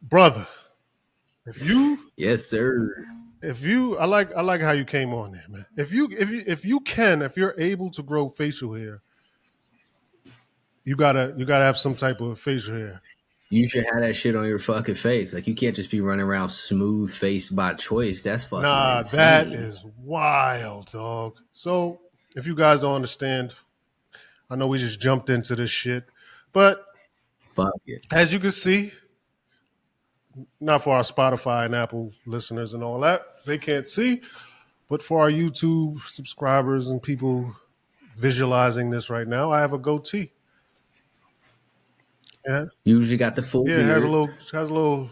Brother, if you Yes, sir. I like how you came on there, man. If you're able to grow facial hair, you gotta have some type of facial hair. You should have that shit on your fucking face. Like, you can't just be running around smooth faced by choice. That's fucking Nah, insane. that is wild, dog. So if you guys don't understand, I know we just jumped into this shit, but Fuck it. as you can see, not for our Spotify and Apple listeners and all that, they can't see, but for our YouTube subscribers and people visualizing this right now, I have a goatee. Yeah, You usually got the full beard. it has a little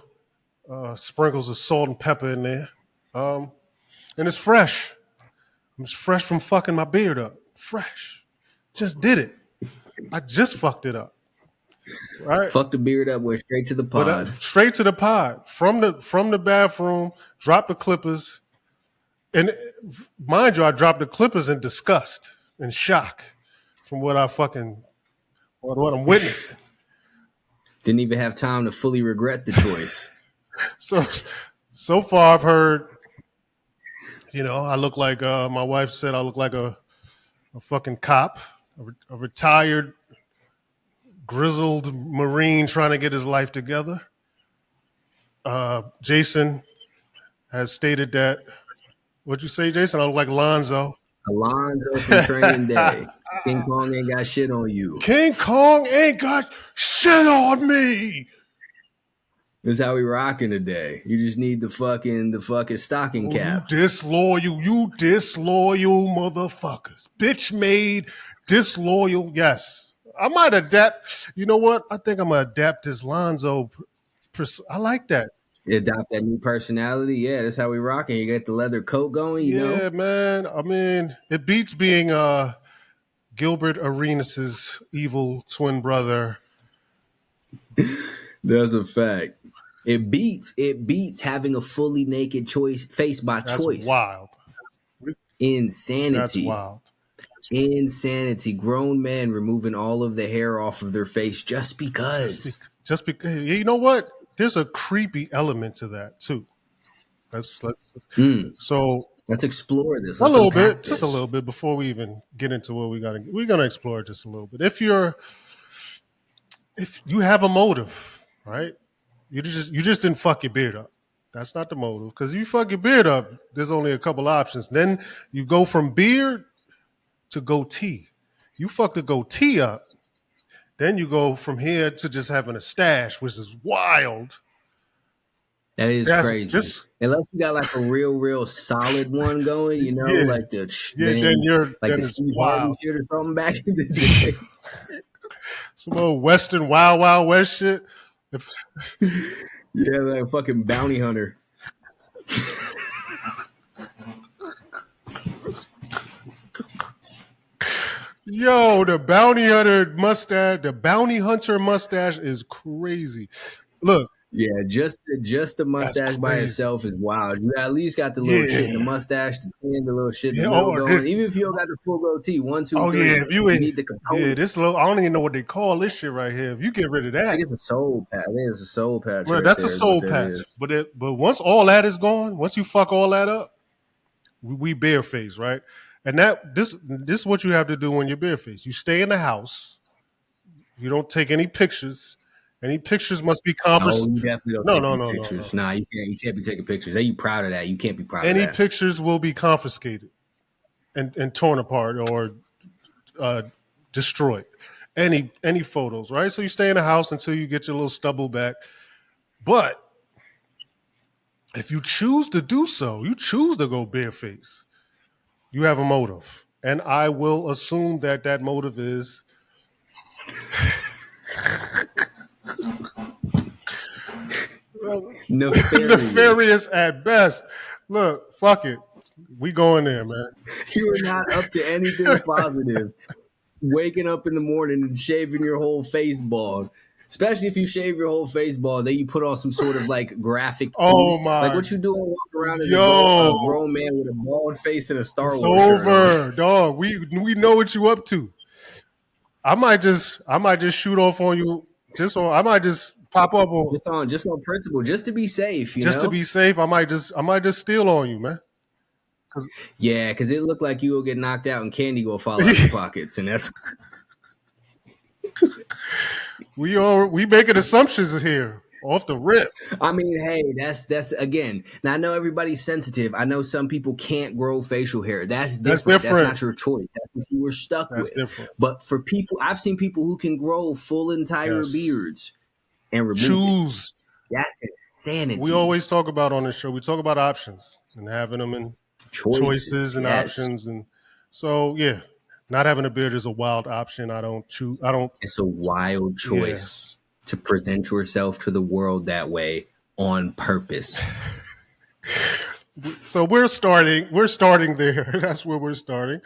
sprinkles of salt and pepper in there, and it's fresh. It's fresh from fucking my beard up. Fresh, just did it. I just fucked it up. Right, Fuck the beard up, went straight to the pod. Straight to the pod from the bathroom. Drop the clippers, and mind you, I dropped the clippers in disgust and shock from what what I'm witnessing. Didn't even have time to fully regret the choice. So far, I've heard, I look like my wife said I look like a fucking cop, a retired, grizzled Marine trying to get his life together. Jason has stated that. What'd you say, Jason? I look like Lonzo. Alonzo from Training Day. King Kong ain't got shit on you. King Kong ain't got shit on me. This is how we rocking today. You just need the fucking stocking cap. You disloyal motherfuckers. Bitch made, disloyal. Yes. I might adapt. You know what? I think I'm going to adapt this Lonzo. I like that. You adopt that new personality. Yeah, that's how we rocking. You get the leather coat going, you know? Yeah, man. I mean, it beats being Gilbert Arenas' evil twin brother. That's a fact. It beats having a fully naked face by choice. That's wild. Insanity. That's wild. Insanity. Grown men removing all of the hair off of their face just because. Just because. You know what? There's a creepy element to that too. So let's explore this. A little bit, just a little bit before we even get into what we're gonna explore just a little bit. If you have a motive, right? You just didn't fuck your beard up. That's not the motive. Because if you fuck your beard up, there's only a couple options. Then you go from beard to goatee. You fuck the goatee up. Then you go from here to just having a stash, which is wild. That is crazy. Unless you got like a real solid one going, you know, like the then you're like then the it's Steve wild. Harvey shit or something back in the day. Some old Western Wild West shit. Yeah, like fucking bounty hunter. Yo, the bounty hunter mustache is crazy. Look. Yeah, just the mustache by itself is wild. You at least got the little shit in the mustache, the little shit in the middle going. Even if you don't got the full goatee, 1, 2, 3, if you need the component. Yeah, this little, I don't even know what they call this shit right here. If you get rid of that, I think it's a soul patch. I think it's a soul patch. Well, that's a soul patch. But once all that is gone, once you fuck all that up, we bareface, right? And this is what you have to do when you're bareface. You stay in the house. You don't take any pictures. Any pictures must be confiscated. No, you definitely don't take pictures. No. Nah, you can't be taking pictures. Are you proud of that? You can't be proud of that. Any pictures will be confiscated and torn apart or destroyed. Any photos, right? So you stay in the house until you get your little stubble back. But if you choose to do so, you choose to go bareface, you have a motive. And I will assume that motive is nefarious at best. Look, fuck it. We going there, man. You are not up to anything positive. Waking up in the morning and shaving your whole face bald. Especially if you shave your whole face bald, then you put on some sort of like graphic. Oh my! Like what you doing? Walk around as a grown man with a bald face and a Star Wars shirt. It's over, dog. We know what you up to. I might just shoot off on you. I might just pop up on just on principle, just to be safe, just to be safe. I might just steal on you, man. Yeah, because it looked like you will get knocked out and candy will fall out your pockets, and that's we making assumptions here off the rip. I mean, hey, that's again. Now I know everybody's sensitive. I know some people can't grow facial hair. That's different. That's not your choice. That's what you were stuck with. Different. But for people, I've seen people who can grow full entire beards and remove choose. That's insanity. We always talk about on this show. We talk about options and having them in choices and options, and so yeah, not having a beard is a wild option. I don't choose. It's a wild choice to present yourself to the world that way on purpose. So we're starting there. That's where we're starting.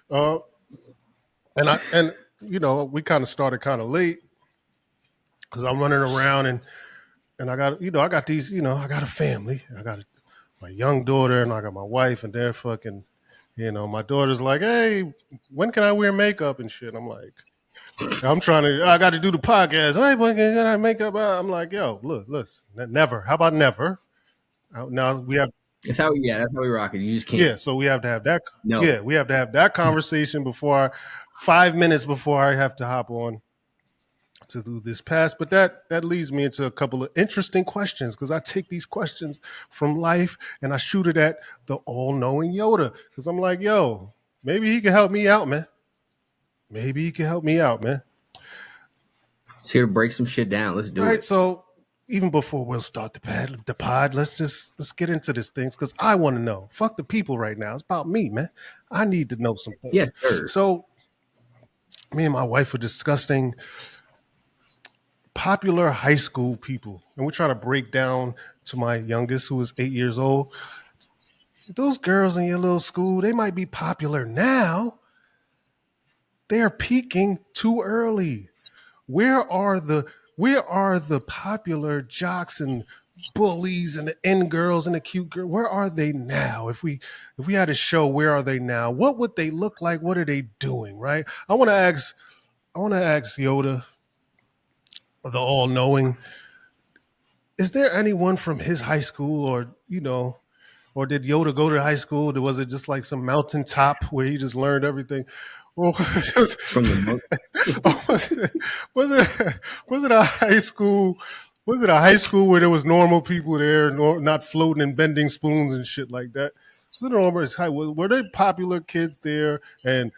And you know, we kind of started kind of late because I'm running around and I got, you know, I got these, you know, I got a family. I got my young daughter and I got my wife, and they're fucking, you know, my daughter's like, hey, when can I wear makeup and shit? I'm like, I got to do the podcast. Hey, when can I make up? I'm like, yo, look, listen, never. How about never? Now we have. That's how we rock it. You just can't. Yeah, so we have to have that. No. Yeah, we have to have that conversation 5 minutes before I have to hop on to do this pass. But that leads me into a couple of interesting questions, because I take these questions from life and I shoot it at the all-knowing Yoda, because I'm like, yo, maybe he can help me out, man. It's here to break some shit down. Let's do it. All right, so even before we'll start the pod, let's get into this thing, because I want to know. Fuck the people right now. It's about me, man. I need to know some things. Yes, sir. So me and my wife were discussing popular high school people, and we're trying to break down to my youngest, who is 8 years old. Those girls in your little school, they might be popular now. They're peaking too early. Where are the popular jocks and bullies and the in girls and the cute girls? Where are they now? If we had a show, where are they now? What would they look like? What are they doing? Right? I want to ask Yoda, the all-knowing, is there anyone from his high school, or or did Yoda go to high school? Or was it just like some mountaintop where he just learned everything? Or from the was it a high school? Was it a high school where there was normal people there, not floating and bending spoons and shit like that? Was it normal? Were there popular kids there? And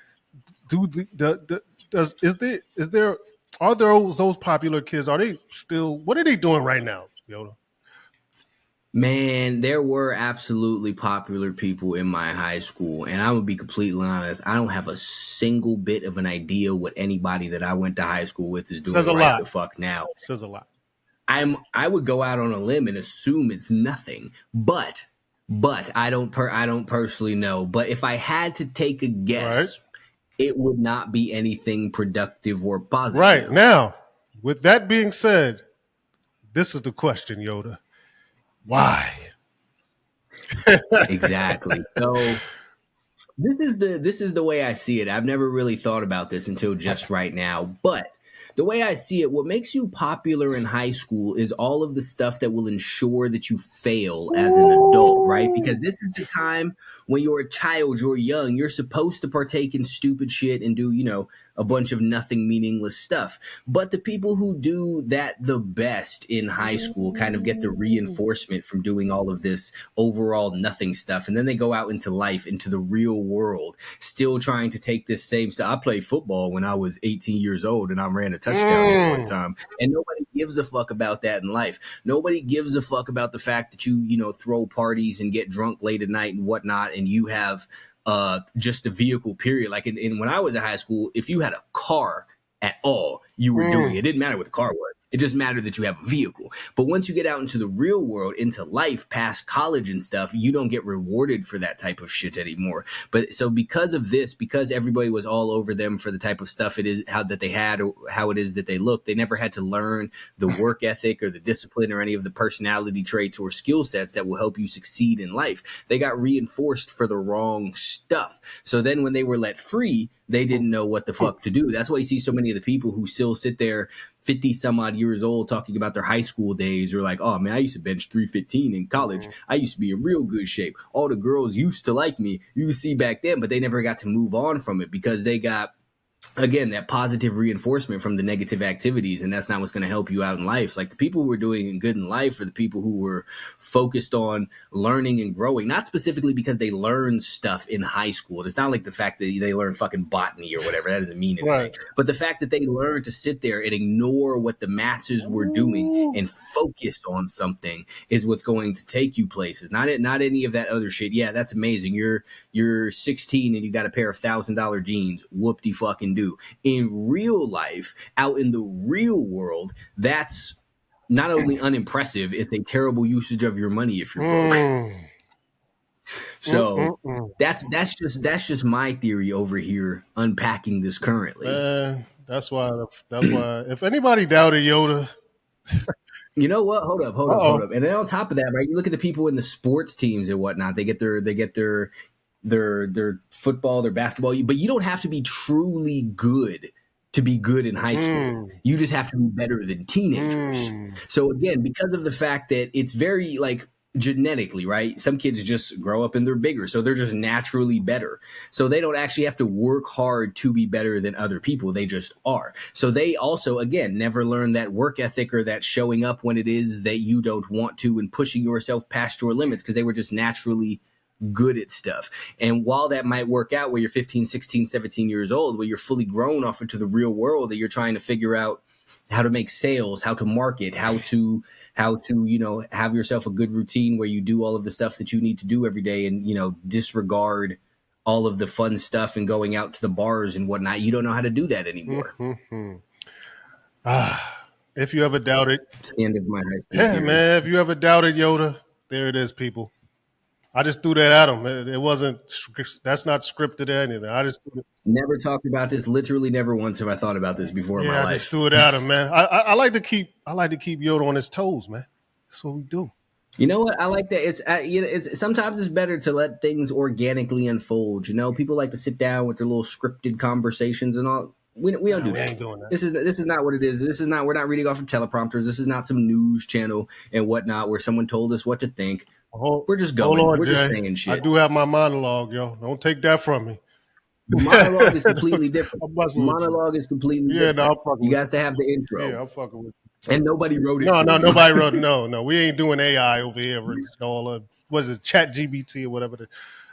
are those popular kids? Are they still? What are they doing right now, Yoda? Man, there were absolutely popular people in my high school, and I would be completely honest, I don't have a single bit of an idea what anybody that I went to high school with is doing right the fuck now. Says a lot. I would go out on a limb and assume it's nothing, but I don't personally know. But if I had to take a guess, it would not be anything productive or positive. Right. Now, with that being said, this is the question, Yoda. Why? Exactly. So this is the way I see it. I've never really thought about this until just right now, but the way I see it, what makes you popular in high school is all of the stuff that will ensure that you fail as an adult, right? Because this is the time when you're a child, you're young, you're supposed to partake in stupid shit and do, a bunch of nothing meaningless stuff. But the people who do that the best in high school kind of get the reinforcement from doing all of this overall nothing stuff. And then they go out into life, into the real world, still trying to take this same stuff. I played football when I was 18 years old and I ran a touchdown at one time. And nobody gives a fuck about that in life. Nobody gives a fuck about the fact that you throw parties and get drunk late at night and whatnot, and you have just a vehicle, period. Like in when I was in high school, if you had a car at all, you were doing it. It didn't matter what the car was. It just mattered that you have a vehicle. But once you get out into the real world, into life, past college and stuff, you don't get rewarded for that type of shit anymore. But so because of this, because everybody was all over them for the type of stuff it is how that they had or how it is that they look, they never had to learn the work ethic or the discipline or any of the personality traits or skill sets that will help you succeed in life. They got reinforced for the wrong stuff. So then when they were let free, they didn't know what the fuck to do. That's why you see so many of the people who still sit there 50 some odd years old talking about their high school days, or like, oh man, I used to bench 315 in college. I used to be in real good shape. All the girls used to like me. You see back then, but they never got to move on from it because they got, again, that positive reinforcement from the negative activities, and that's not what's going to help you out in life. Like the people who were doing good in life are the people who were focused on learning and growing, not specifically because they learned stuff in high school. It's not like the fact that they learned fucking botany or whatever. That doesn't mean anything. Right. But the fact that they learned to sit there and ignore what the masses were doing and focus on something is what's going to take you places. Not any of that other shit. Yeah, that's amazing. You're 16 and you got a pair of $1,000 jeans. Whoop-de-fucking do. In real life, out in the real world, that's not only unimpressive, it's a terrible usage of your money if you're broke. So that's just my theory over here, unpacking this currently. That's why if anybody doubted Yoda, you know what? Hold up. And then on top of that, right? You look at the people in the sports teams and whatnot. They get their football, their basketball, but you don't have to be truly good to be good in high school. You just have to be better than teenagers. So again, because of the fact that it's very like genetically, right? Some kids just grow up and they're bigger, so they're just naturally better. So they don't actually have to work hard to be better than other people. They just are. So they also, again, never learn that work ethic or that showing up when it is that you don't want to and pushing yourself past your limits because they were just naturally good at stuff. And while that might work out where you're 15, 16, 17 years old, where you're fully grown off into the real world, that you're trying to figure out how to make sales, how to market, how to, have yourself a good routine where you do all of the stuff that you need to do every day and, disregard all of the fun stuff and going out to the bars and whatnot. You don't know how to do that anymore. If you ever doubted, it's the end of my high school theory. Man, if you ever doubted Yoda, there it is, people. I just threw that at him. It wasn't. That's not scripted or anything. I just never talked about this. Literally, never once have I thought about this before in my life. I just threw it at him, man. I like to keep Yoda on his toes, man. That's what we do. You know what? I like that. It's sometimes it's better to let things organically unfold. People like to sit down with their little scripted conversations and all. We don't do that. Ain't doing that. This is not what it is. We're not reading off of teleprompters. This is not some news channel and whatnot where someone told us what to think. We're just going. We're just saying shit. I do have my monologue, yo. Don't take that from me. The monologue is completely different. Monologue is completely different. No, I'm fucking you guys to have the intro. Yeah, I'm fucking with you. And nobody wrote it. No, nobody wrote it. No. We ain't doing AI over here. All what is it, Chat GBT or whatever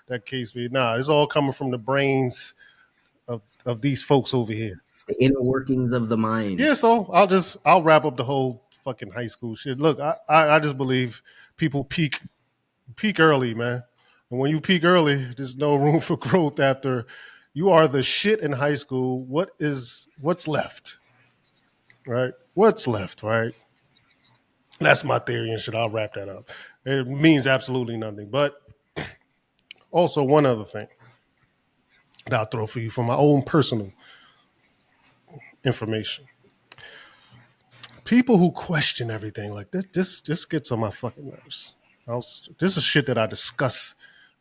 that case be. Nah, it's all coming from the brains of these folks over here. The inner workings of the mind. Yeah, so I'll wrap up the whole fucking high school shit. Look, I just believe people peak early, man. And when you peak early, there's no room for growth after you are the shit in high school. What's left? Right? What's left, right? That's my theory and shit. I'll wrap that up. It means absolutely nothing. But also one other thing that I'll throw for you from my own personal information. People who question everything like this gets on my fucking nerves. This is shit that I discuss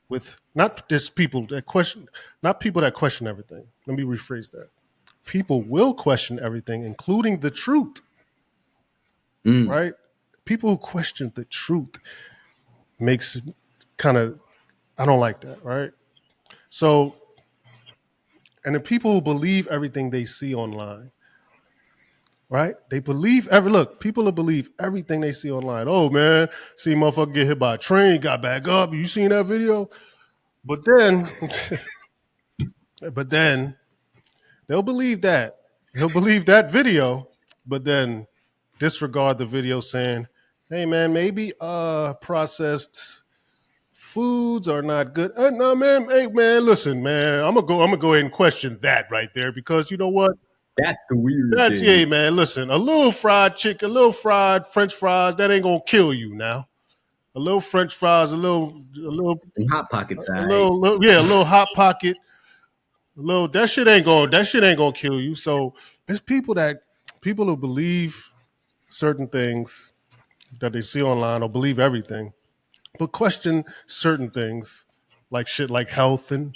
with not people that question everything. Let me rephrase that. People will question everything, including the truth. Right? People who question the truth makes it kind of, I don't like that, right? So, and the people who believe everything they see online, right? People will believe everything they see online. Oh man, see motherfucker get hit by a train, got back up. You seen that video? But then they'll believe that. They'll believe that video, but then disregard the video saying, hey man, maybe processed foods are not good. No man, hey man, listen, man, I'm gonna go ahead and question that right there because you know what? That's the weird That's, thing. yeah, man. Listen, a little fried chicken, a little fried French fries, that ain't gonna kill you now. A little French fries, And Hot Pockets, yeah, a little hot pocket, a little that shit ain't gonna kill you. So there's people who believe certain things that they see online or believe everything, but question certain things like shit like health and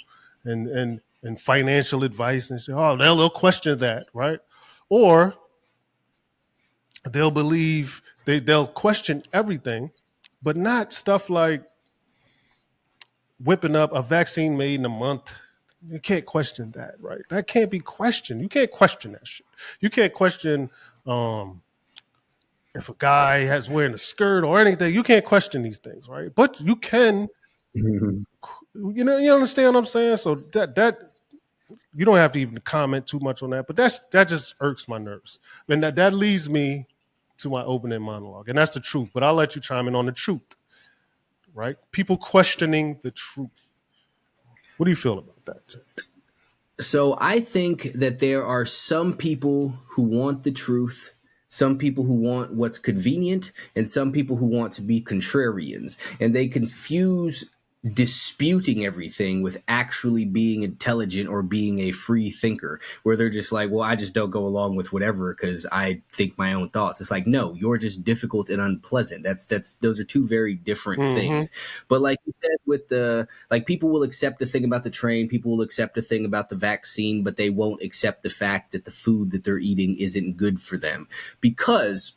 financial advice and shit. Oh, they'll question that, right? Or they'll believe they'll question everything, but not stuff like whipping up a vaccine made in a month. You can't question that, right? That can't be questioned. You can't question that shit. You can't question um, if a guy has wearing a skirt or anything. You can't question these things, right? But you can, you understand what I'm saying? So that you don't have to even comment too much on that. But that just irks my nerves, and that leads me to my opening monologue, and that's the truth. But I'll let you chime in on the truth, right? People questioning the truth. What do you feel about that? So I think that there are some people who want the truth, some people who want what's convenient, and some people who want to be contrarians. And they confuse disputing everything with actually being intelligent or being a free thinker, where they're just like, well, I just don't go along with whatever because I think my own thoughts. It's like, no, you're just difficult and unpleasant. Those are two very different things. But like you said, with the like, people will accept the thing about the train, people will accept the thing about the vaccine, but they won't accept the fact that the food that they're eating isn't good for them. Because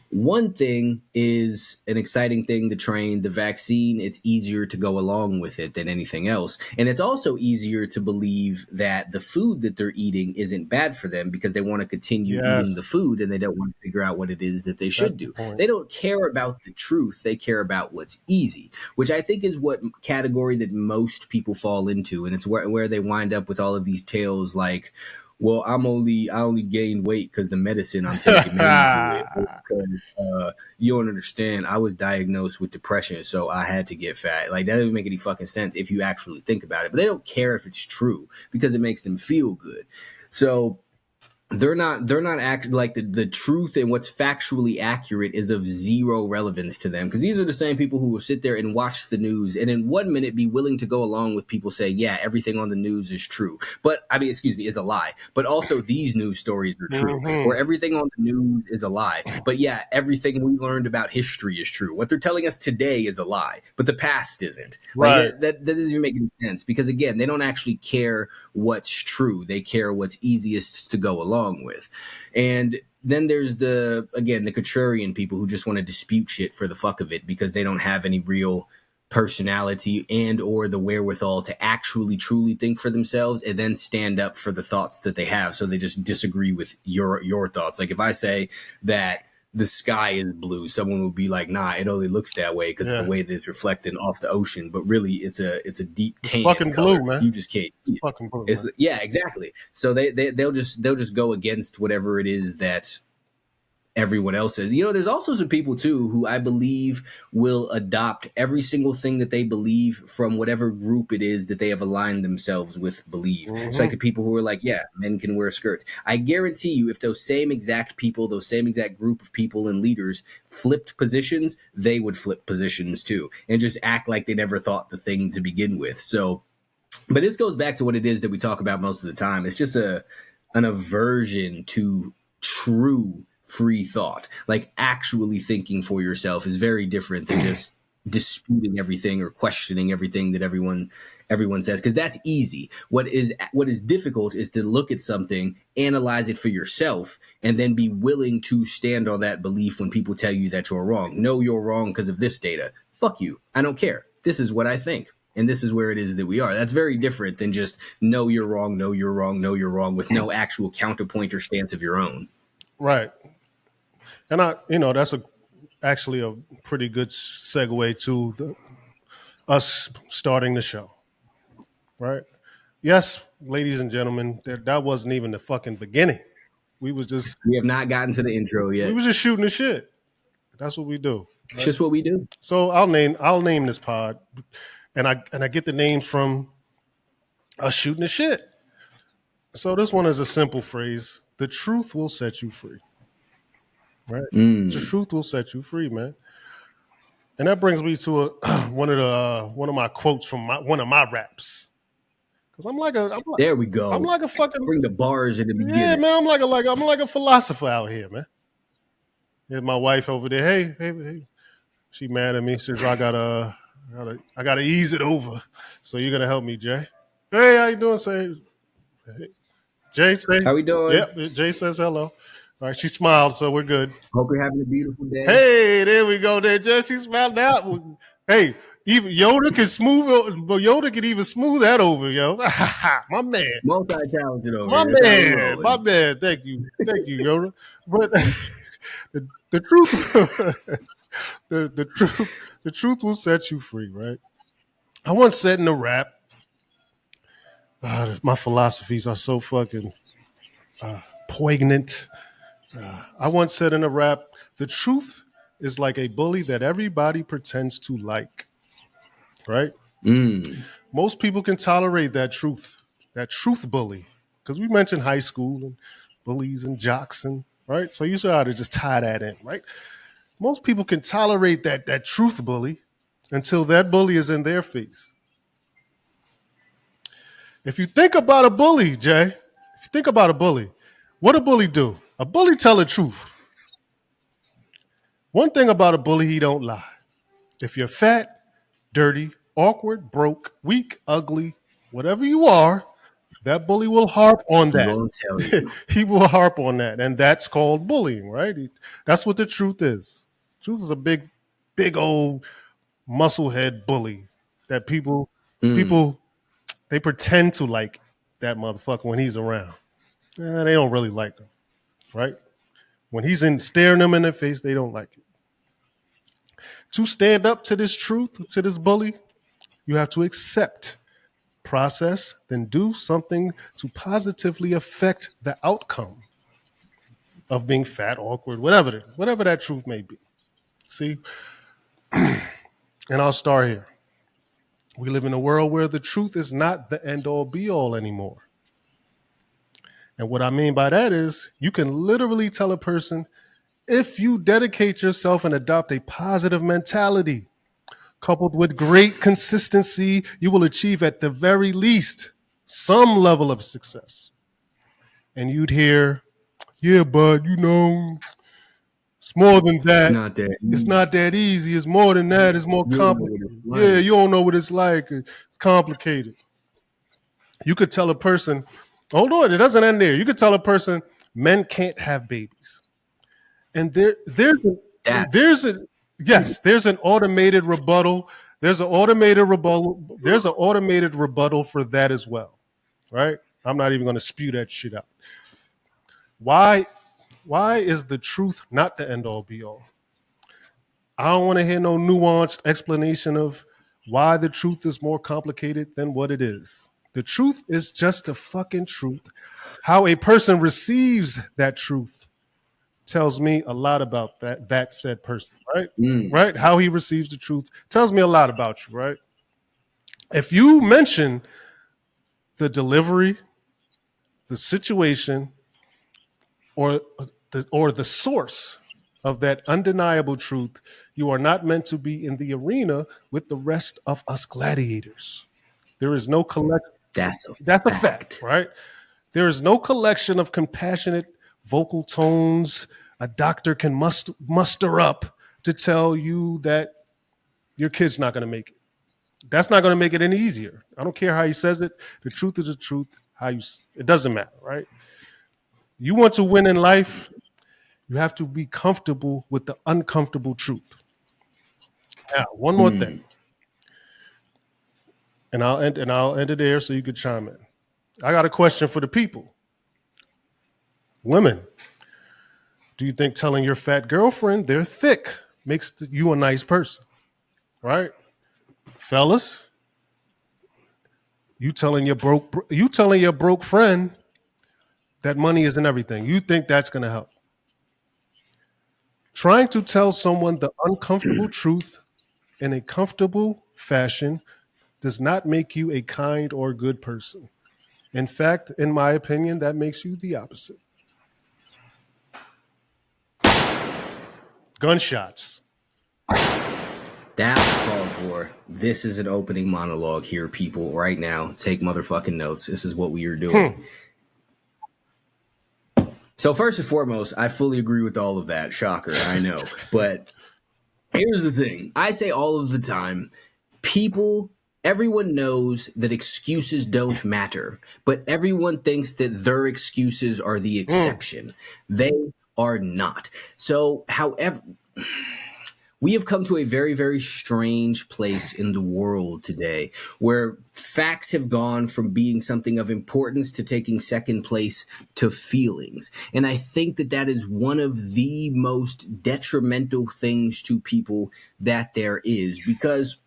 one thing is an exciting thing, the train, the vaccine, it's easier to go along with it than anything else. And it's also easier to believe that the food that they're eating isn't bad for them because they want to continue eating the food and they don't want to figure out what it is that they should do. They don't care about the truth. They care about what's easy, which I think is what category that most people fall into. And it's where they wind up with all of these tales like, well, I only gained weight because the medicine I'm taking made me do it. Because you don't understand, I was diagnosed with depression, so I had to get fat. Like, that doesn't make any fucking sense if you actually think about it. But they don't care if it's true because it makes them feel good. So they're not act like the truth and what's factually accurate is of zero relevance to them, because these are the same people who will sit there and watch the news and in 1 minute be willing to go along with people saying, yeah, everything on the news is true, but I mean, excuse me, is a lie, but also these news stories are true, or everything on the news is a lie, but yeah, everything we learned about history is true. What they're telling us today is a lie, but the past isn't. Right. Like, that doesn't even make any sense, because again, they don't actually care what's true. They care what's easiest to go along with. And then there's the contrarian people who just want to dispute shit for the fuck of it because they don't have any real personality and or the wherewithal to actually truly think for themselves and then stand up for the thoughts that they have. So they just disagree with your thoughts. Like, if I say that the sky is blue, someone will be like, nah, it only looks that way because of the way that it's reflecting off the ocean, but really it's a deep tan fucking color. Blue, man. You just can't see it. Fucking blue, Yeah, exactly. So they'll just go against whatever it is that everyone else is. There's also some people too who I believe will adopt every single thing that they believe from whatever group it is that they have aligned themselves with believe. It's like the people who are like, yeah, men can wear skirts. I guarantee you, if those same exact people, those same exact group of people and leaders flipped positions, they would flip positions too and just act like they never thought the thing to begin with. So, but this goes back to what it is that we talk about most of the time. It's just an aversion to true free thought. Like, actually thinking for yourself is very different than just disputing everything or questioning everything that everyone says, because that's easy. What is difficult is to look at something, analyze it for yourself, and then be willing to stand on that belief when people tell you that you're wrong. No, you're wrong because of this data. Fuck you. I don't care. This is what I think. And this is where it is that we are. That's very different than just, no, you're wrong, no, you're wrong, no, you're wrong, with no actual counterpoint or stance of your own. Right. And that's actually a pretty good segue to us starting the show. Right. Yes, ladies and gentlemen, that wasn't even the fucking beginning. We have not gotten to the intro yet. We was just shooting the shit. That's what we do. Right? It's just what we do. So I'll name this pod, and I get the names from us shooting the shit. So this one is a simple phrase. The truth will set you free. Right? The Mm. truth will set you free, man. And that brings me to one of my quotes from one of my raps. Because There we I'm go. like a fucking Bring the bars in the yeah, beginning. man. I'm like a philosopher out here, man. Here's my wife over there. Hey. She mad at me. She says I gotta ease it over. So you're gonna help me, Jay. Hey, how you doing? Say Jay say How we doing? yep. Jay says hello. All right, she smiled, so we're good. Hope you're having a beautiful day. Hey, there we go. There, Jay. She smiled out. Hey, even Yoda can smooth, but Yoda can even smooth that over, yo. My man, Multi-talented over here. That's how we my rolling. man. Thank you, Yoda. But the truth, the truth will set you free, right? I once said in a rap, my philosophies are so fucking poignant. I once said in a rap, the truth is like a bully that everybody pretends to like, right? Mm. Most people can tolerate that truth bully, because we mentioned high school and bullies and jocks and right. So you should how to just tie that in, right? Most people can tolerate that truth bully until that bully is in their face. If you think about a bully, Jay, if you think about a bully, what a bully do? A bully tell the truth. One thing about a bully, he don't lie. If you're fat, dirty, awkward, broke, weak, ugly, whatever you are, that bully will harp on I'm that. going to tell you. He will harp on that. And that's called bullying, right? That's what the truth is. Truth is a big old musclehead bully that Mm. people they pretend to like that motherfucker when he's around. They don't really like him, right? When he's in staring them in the face, they don't like it. To stand up to this truth, to this bully, you have to accept, process, then do something to positively affect the outcome of being fat, awkward, whatever that truth may be. See, and I'll start here. We live in a world where the truth is not the end all be all anymore. And what I mean by that is you can literally tell a person if you dedicate yourself and adopt a positive mentality, coupled with great consistency, you will achieve at the very least some level of success. And you'd hear, yeah, but it's more than It's that. not that It's easy. not that easy. It's more than that. It's more You don't know what complicated. it's Yeah, like. you don't know what it's like. It's complicated. You could tell a person, hold on, it doesn't end there. You could tell a person, men can't have babies. And That's there's a yes, there's an automated rebuttal. There's an automated rebuttal for that as well. Right? I'm not even going to spew that shit out. Why why is the truth not the end all be all? I don't want to hear no nuanced explanation of why the truth is more complicated than what it is. The truth is just the fucking truth. How a person receives that truth tells me a lot about that said person, right? mm. Right? How he receives the truth tells me a lot about you, right? If you mention the delivery, the situation, or the source of that undeniable truth, you are not meant to be in the arena with the rest of us gladiators. There is no collect. That's a That's a fact, fact. right? There is no collection of compassionate vocal tones a doctor can muster up to tell you that your kid's not going to make it. That's not going to make it any easier. I don't care how he says it. The truth is the truth. It doesn't matter, right? You want to win in life, you have to be comfortable with the uncomfortable truth. Now, one more thing, Mm. and I'll end it there so you can chime in. I got a question for the people. Women, do you think telling your fat girlfriend they're thick makes you a nice person? Right? Fellas, you telling your broke friend that money isn't everything. You think that's going to help? Trying to tell someone the uncomfortable truth in a comfortable fashion does not make you a kind or good person. In fact, in my opinion, that makes you the opposite. Gunshots. That was called for. This is an opening monologue here, people. Right now, take motherfucking notes. This is what we are doing. So first and foremost, I fully agree with all of that. Shocker, I know. But here's the thing. I say all of the time, everyone knows that excuses don't matter, but everyone thinks that their excuses are the exception. They are not. So, however, we have come to a very, very strange place in the world today where facts have gone from being something of importance to taking second place to feelings. And I think that that is one of the most detrimental things to people that there is, because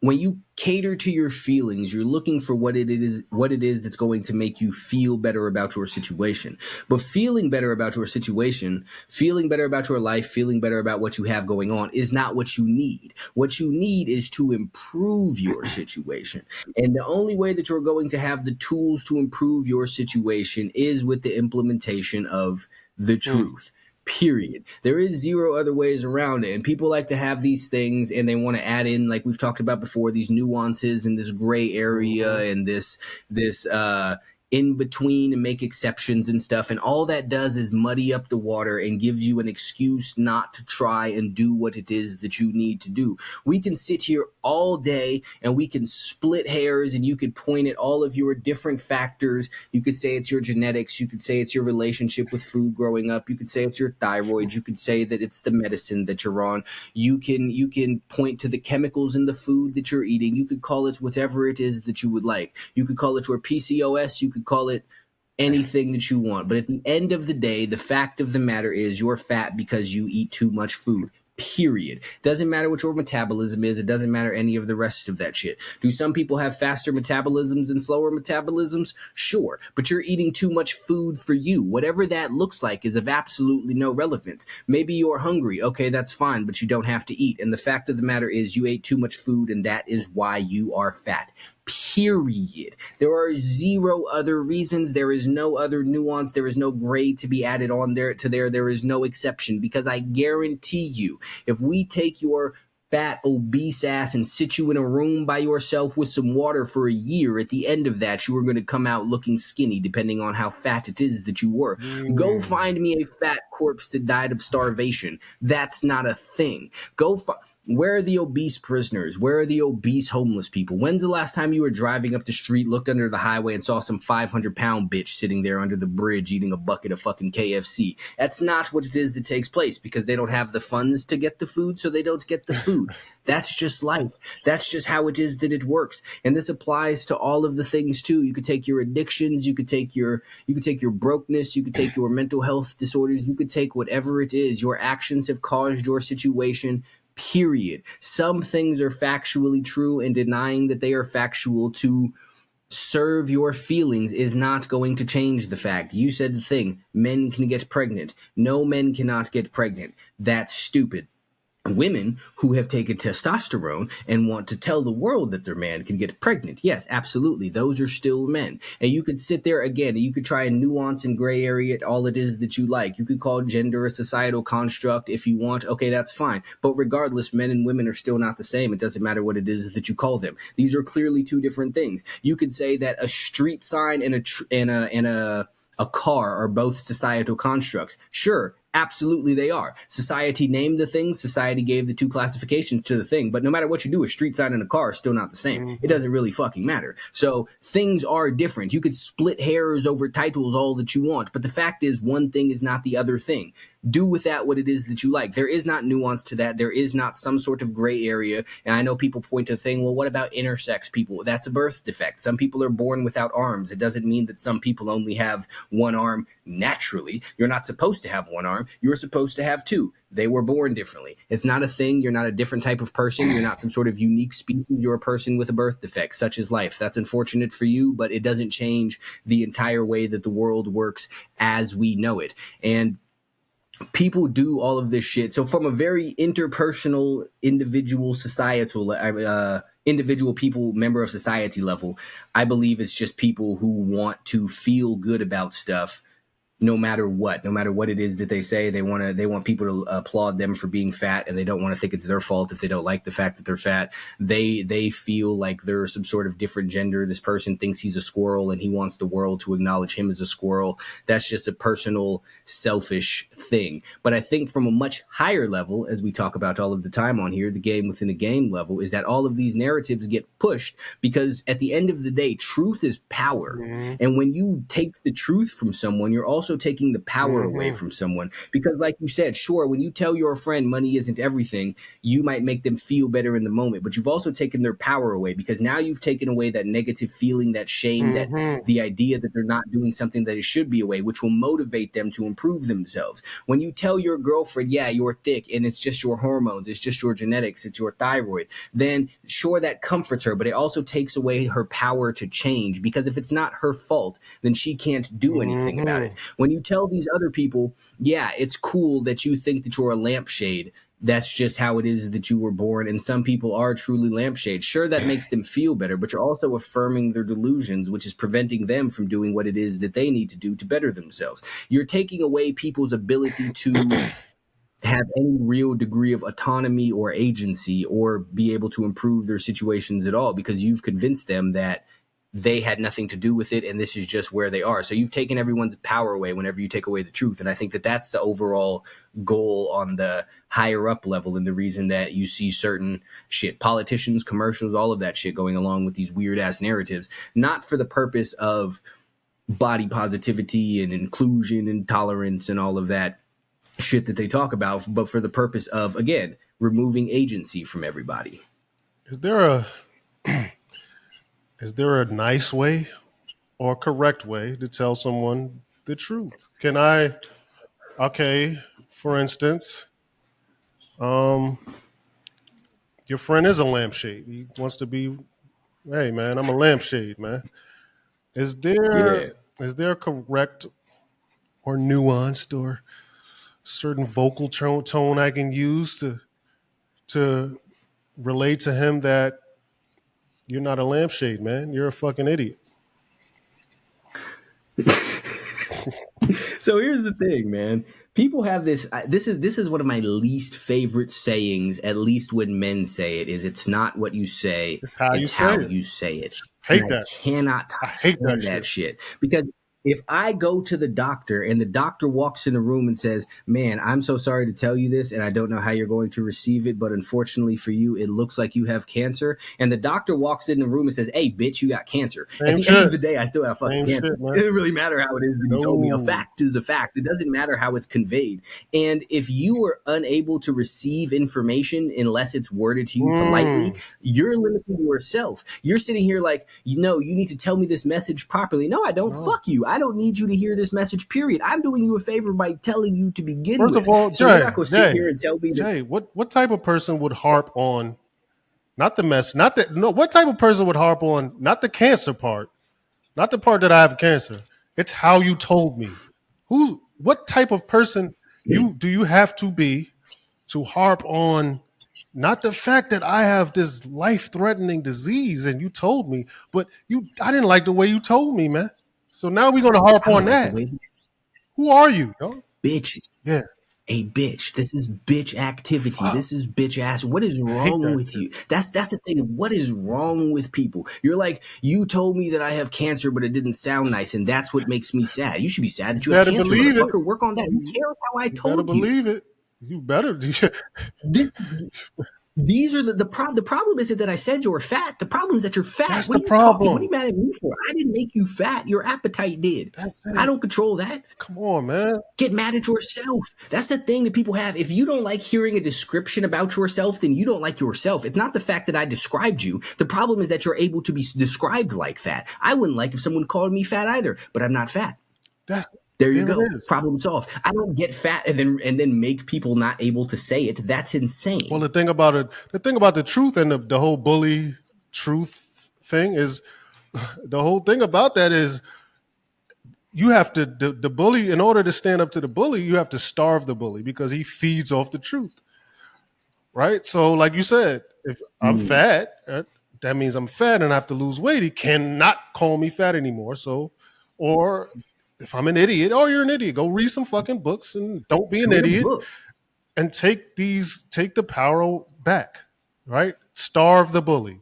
when you cater to your feelings, you're looking for what it is that's going to make you feel better about your situation. But feeling better about your situation, feeling better about your life, feeling better about what you have going on is not what you need. What you need is to improve your situation. And the only way that you're going to have the tools to improve your situation is with the implementation of the truth. Period. There is zero other ways around it. And people like to have these things and they want to add in, like we've talked about before, these nuances and this gray area and this in between and make exceptions and stuff. And all that does is muddy up the water and gives you an excuse not to try and do what it is that you need to do. We can sit here all day and we can split hairs and you could point at all of your different factors. You could say it's your genetics. You could say it's your relationship with food growing up. You could say it's your thyroid. You could say that it's the medicine that you're on. You can point to the chemicals in the food that you're eating. You could call it whatever it is that you would like. You could call it your PCOS. You could call it anything that you want. But at the end of the day, the fact of the matter is you're fat because you eat too much food. Period. Doesn't matter what your metabolism is. It doesn't matter any of the rest of that shit. Do some people have faster metabolisms and slower metabolisms? Sure. But you're eating too much food for you. Whatever that looks like is of absolutely no relevance. Maybe you're hungry. Okay, that's fine, but you don't have to eat. And the fact of the matter is you ate too much food and that is why you are fat. Period. There are zero other reasons. There is no other nuance. There is no gray to be added on there. There is no exception, because I guarantee you, if we take your fat, obese ass and sit you in a room by yourself with some water for a year, at the end of that, you are going to come out looking skinny, depending on how fat it is that you were. Go find me a fat corpse that died of starvation. That's not a thing. Where are the obese prisoners? Where are the obese homeless people? When's the last time you were driving up the street, looked under the highway, and saw some 500-pound bitch sitting there under the bridge eating a bucket of fucking KFC? That's not what it is that takes place, because they don't have the funds to get the food, so they don't get the food. That's just life. That's just how it is that it works. And this applies to all of the things too. You could take your addictions, you could take your brokenness, you could take your mental health disorders, you could take whatever it is. Your actions have caused your situation. Period. Some things are factually true, and denying that they are factual to serve your feelings is not going to change the fact. You said the thing, men can get pregnant. No, men cannot get pregnant. That's stupid. Women who have taken testosterone and want to tell the world that their man can get pregnant. Yes, absolutely. Those are still men. And you could sit there again and you could try and nuance and gray area all it is that you like. You could call gender a societal construct if you want. Okay, that's fine. But regardless, men and women are still not the same. It doesn't matter what it is that you call them. These are clearly two different things. You could say that a street sign and a car are both societal constructs. Sure. Absolutely they are. Society named the thing. Society gave the two classifications to the thing. But no matter what you do, a street sign and a car are still not the same. It doesn't really fucking matter. So things are different. You could split hairs over titles all that you want. But the fact is, one thing is not the other thing. Do with that what it is that you like. There is not nuance to that. There is not some sort of gray area. And I know people point to the thing, well, what about intersex people? That's a birth defect. Some people are born without arms. It doesn't mean that some people only have one arm naturally. You're not supposed to have one arm. You're supposed to have two. They were born differently. It's not a thing. You're not a different type of person. You're not some sort of unique species. You're a person with a birth defect. Such is life. That's unfortunate for you, but it doesn't change the entire way that the world works as we know it. And people do all of this shit. So from a very interpersonal, individual, societal, individual people, member of society level, I believe it's just people who want to feel good about stuff no matter what it is that they say. They want people to applaud them for being fat, and they don't want to think it's their fault if they don't like the fact that they're fat. They feel like they're some sort of different gender. This person thinks he's a squirrel and he wants the world to acknowledge him as a squirrel. That's just a personal, selfish thing. But I think from a much higher level, as we talk about all of the time on here, the game within a game level, is that all of these narratives get pushed because at the end of the day, truth is power. And when you take the truth from someone, you're also taking the power away from someone. Because like you said, sure, when you tell your friend money isn't everything, you might make them feel better in the moment, but you've also taken their power away, because now you've taken away that negative feeling, that shame, that the idea that they're not doing something that it should be away, which will motivate them to improve themselves. When you tell your girlfriend, yeah, you're thick and it's just your hormones, it's just your genetics, it's your thyroid, then sure, that comforts her, but it also takes away her power to change, because if it's not her fault, then she can't do anything about it. When you tell these other people, yeah, it's cool that you think that you're a lampshade, that's just how it is that you were born, and some people are truly lampshades. Sure, that makes them feel better, but you're also affirming their delusions, which is preventing them from doing what it is that they need to do to better themselves. You're taking away people's ability to have any real degree of autonomy or agency or be able to improve their situations at all, because you've convinced them that they had nothing to do with it and this is just where they are. So you've taken everyone's power away whenever you take away the truth. And I think that that's the overall goal on the higher up level, and the reason that you see certain shit, politicians, commercials, all of that shit going along with these weird ass narratives, not for the purpose of body positivity and inclusion and tolerance and all of that shit that they talk about, but for the purpose of, again, removing agency from everybody. Is there a nice way or correct way to tell someone the truth? Can I, okay, for instance, your friend is a lampshade. He wants to be, hey man, I'm a lampshade, man. Is there a correct or nuanced or certain vocal tone I can use to relate to him that you're not a lampshade, man. You're a fucking idiot. So here's the thing, man. People have this. This is one of my least favorite sayings. At least when men say it, is it's not what you say, it's how you say it. Hate that. I cannot stand that shit, because if I go to the doctor and the doctor walks in the room and says, man, I'm so sorry to tell you this, and I don't know how you're going to receive it, but unfortunately for you, it looks like you have cancer. And the doctor walks in the room and says, hey, bitch, you got cancer. At the end of the day, I still have fucking cancer. It doesn't really matter how it is that you told me. A fact is a fact. It doesn't matter how it's conveyed. And if you are unable to receive information unless it's worded to you politely, you're limiting yourself. You're sitting here like, you need to tell me this message properly. No, I don't. Fuck you. I don't need you to hear this message, period. I'm doing you a favor by telling you to begin with. First of all, so you're not going to sit here and tell me Jay, what type of person would harp on not the mess, not that, no, what type of person would harp on not the cancer part, not the part that I have cancer. It's how you told me. What type of person do you have to be to harp on not the fact that I have this life-threatening disease and you told me, but I didn't like the way you told me, man. So now we're going to harp on that. Who are you? Bitches. Yeah. A bitch. This is bitch activity. Wow. This is bitch ass. What is wrong with you? That's the thing. What is wrong with people? You're like, you told me that I have cancer, but it didn't sound nice, and that's what makes me sad. You should be sad that you have cancer. Motherfucker, work on that. Who cares how I told you? Better believe it. You better. These are the problem isn't that I said you were fat. The problem is that you're fat. That's the problem. What are you mad at me for? I didn't make you fat. Your appetite did. I don't control that. Come on, man. Get mad at yourself. That's the thing that people have. If you don't like hearing a description about yourself, then you don't like yourself. It's not the fact that I described you. The problem is that you're able to be described like fat. I wouldn't like if someone called me fat either, but I'm not fat. There you go. Problem solved. I don't get fat and then make people not able to say it. That's insane. Well, the thing about the truth and the whole bully truth thing is, the whole thing about that is you have to, the bully, in order to stand up to the bully, you have to starve the bully because he feeds off the truth. Right? So like you said, if I'm fat, that means I'm fat and I have to lose weight. He cannot call me fat anymore. So, or if I'm an idiot, oh, you're an idiot. Go read some fucking books and don't be an Read a idiot book. and take the power back, right? Starve the bully.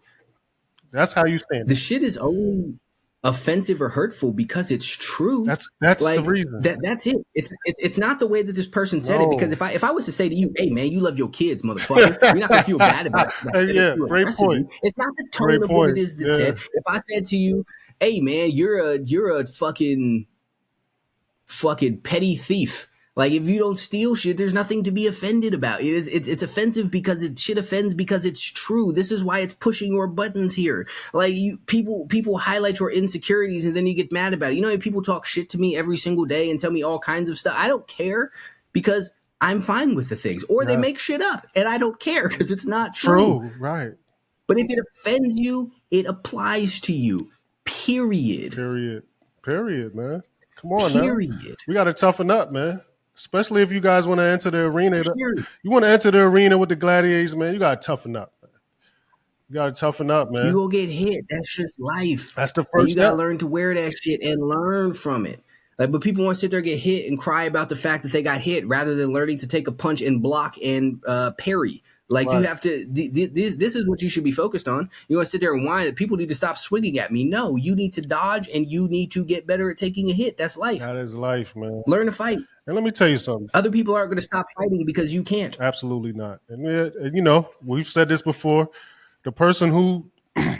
That's how you stand The it. shit is only offensive or hurtful because it's true. That's the Like reason. that's it. It's not the way that this person said it. Because No. if I was to say to you, hey man, you love your kids, motherfucker, you're not gonna feel bad about it. Yeah, great point. It's not the Great tone of what it point. is that Yeah. said. If I said to you, hey man, you're a fucking petty thief. Like if you don't steal shit, there's nothing to be offended about. It's offensive because shit offends because it's true. This is why it's pushing your buttons here. Like people highlight your insecurities and then you get mad about it. You know, people talk shit to me every single day and tell me all kinds of stuff. I don't care because I'm fine with the things. Or they make shit up and I don't care because it's not true. Right. But if it offends you, it applies to you. Period. Period, man. Come on Period. now. We got to toughen up, man. Especially if you guys want to enter the arena. Period. You want to enter the arena with the gladiators, man. You got to toughen up, man. You got to toughen up, man. You gonna get hit. That's just life. That's the And first you gotta step. learn to wear that shit and learn from it. Like, but people want to sit there and get hit and cry about the fact that they got hit rather than learning to take a punch and block and parry. Like Right. you have to. This is what you should be focused on. You want to sit there and whine that people need to stop swinging at me. No, you need to dodge and you need to get better at taking a hit. That's life. That is life, man. Learn to fight. And let me tell you something. Other people aren't going to stop fighting because you can't. Absolutely not. And you know, we've said this before. The person who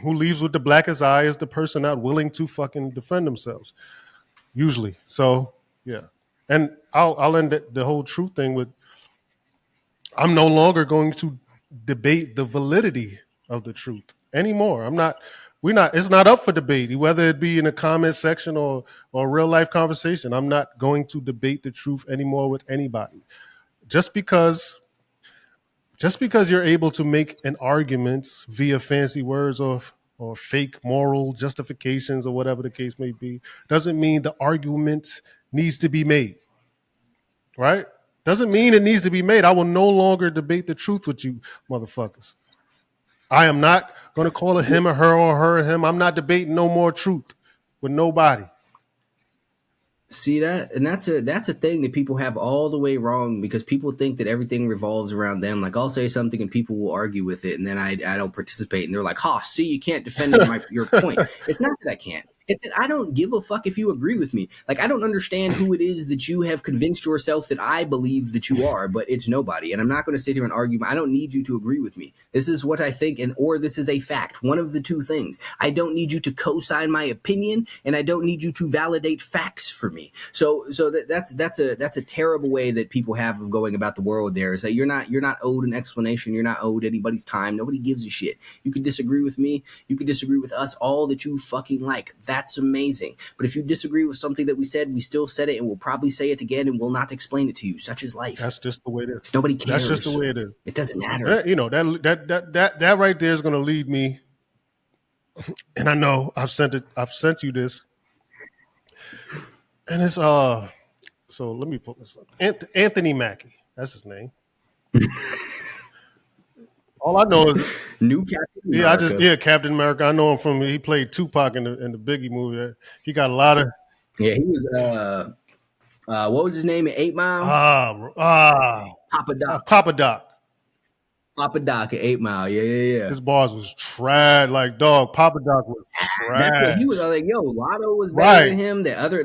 leaves with the blackest eye is the person not willing to fucking defend themselves. Usually. So yeah. And I'll end the whole truth thing with I'm no longer going to debate the validity of the truth anymore. It's not up for debate, whether it be in a comment section or real life conversation. I'm not going to debate the truth anymore with anybody. Just because you're able to make an argument via fancy words or fake moral justifications or whatever the case may be, doesn't mean the argument needs to be made. Right? Doesn't mean it needs to be made. I will no longer debate the truth with you, motherfuckers. I am not going to call it him or her or her or him. I'm not debating no more truth with nobody. See that, and that's a thing that people have all the way wrong because people think that everything revolves around them. Like I'll say something and people will argue with it, and then I don't participate, and they're like, "Ha, see, you can't defend your point." It's not that I can't. It's that I don't give a fuck if you agree with me. Like I don't understand who it is that you have convinced yourself that I believe that you are, but it's nobody. And I'm not going to sit here and argue. I don't need you to agree with me. This is what I think, or this is a fact. One of the two things. I don't need you to co-sign my opinion, and I don't need you to validate facts for me. So that's a terrible way that people have of going about the world. There is that you're not owed an explanation. You're not owed anybody's time. Nobody gives a shit. You can disagree with me. You can disagree with us. All that you fucking like. That's amazing. But if you disagree with something that we said, we still said it, and we'll probably say it again, and we'll not explain it to you. Such is life. That's just the way it is. Nobody cares. That's just the way it is. It doesn't matter. You know, that right there is going to lead me. And I know I've sent you this. And it's so let me pull this up. Anthony Mackie. That's his name. All I know is New Captain America. Captain America. I know him from he played Tupac in the Biggie movie. He got a lot of Yeah, he was what was his name in 8 Mile? Papa Doc. Papa Doc. Papa Doc at 8 Mile. Yeah. His bars was trash. Like dog, Papa Doc was trash. That's what he was like, yo, Lotto was better than him. The other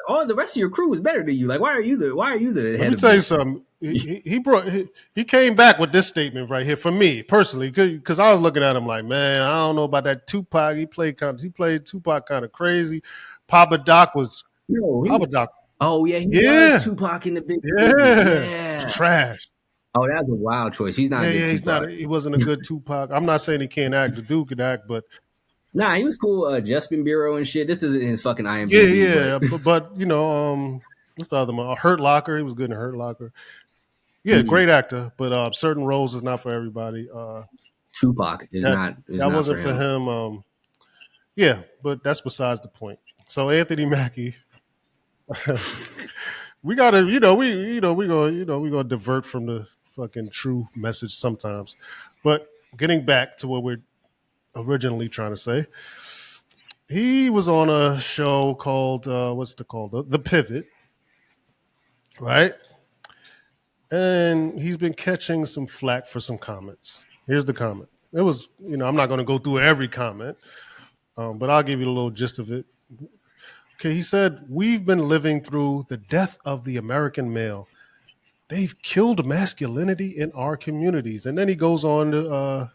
all the rest of your crew was better than you. Like, why are you the head? Let me tell you something. He came back with this statement right here for me personally, because I was looking at him like, man, I don't know about that Tupac. He played Tupac kind of crazy. Papa Doc was Papa Doc. Oh yeah, he was Tupac in the Big. Yeah, trash. Oh, that's a wild choice. He's not. He's not. He wasn't a good Tupac. I'm not saying he can't act. The dude could act, but nah, he was cool. Justin Bureau and shit. This isn't his fucking IMDb. Yeah. But you know, what's the other one? Hurt Locker. He was good in Hurt Locker. Yeah, great actor, but certain roles is not for everybody. Tupac is not. That wasn't for him. Yeah, but that's besides the point. So Anthony Mackie. We gotta, we gonna divert from the fucking true message sometimes. But getting back to what we're originally trying to say. He was on a show called what's it called? The Pivot, right? And he's been catching some flack for some comments. Here's the comment. It was, I'm not going to go through every comment, but I'll give you a little gist of it. Okay, he said, "We've been living through the death of the American male. They've killed masculinity in our communities." And then he goes on to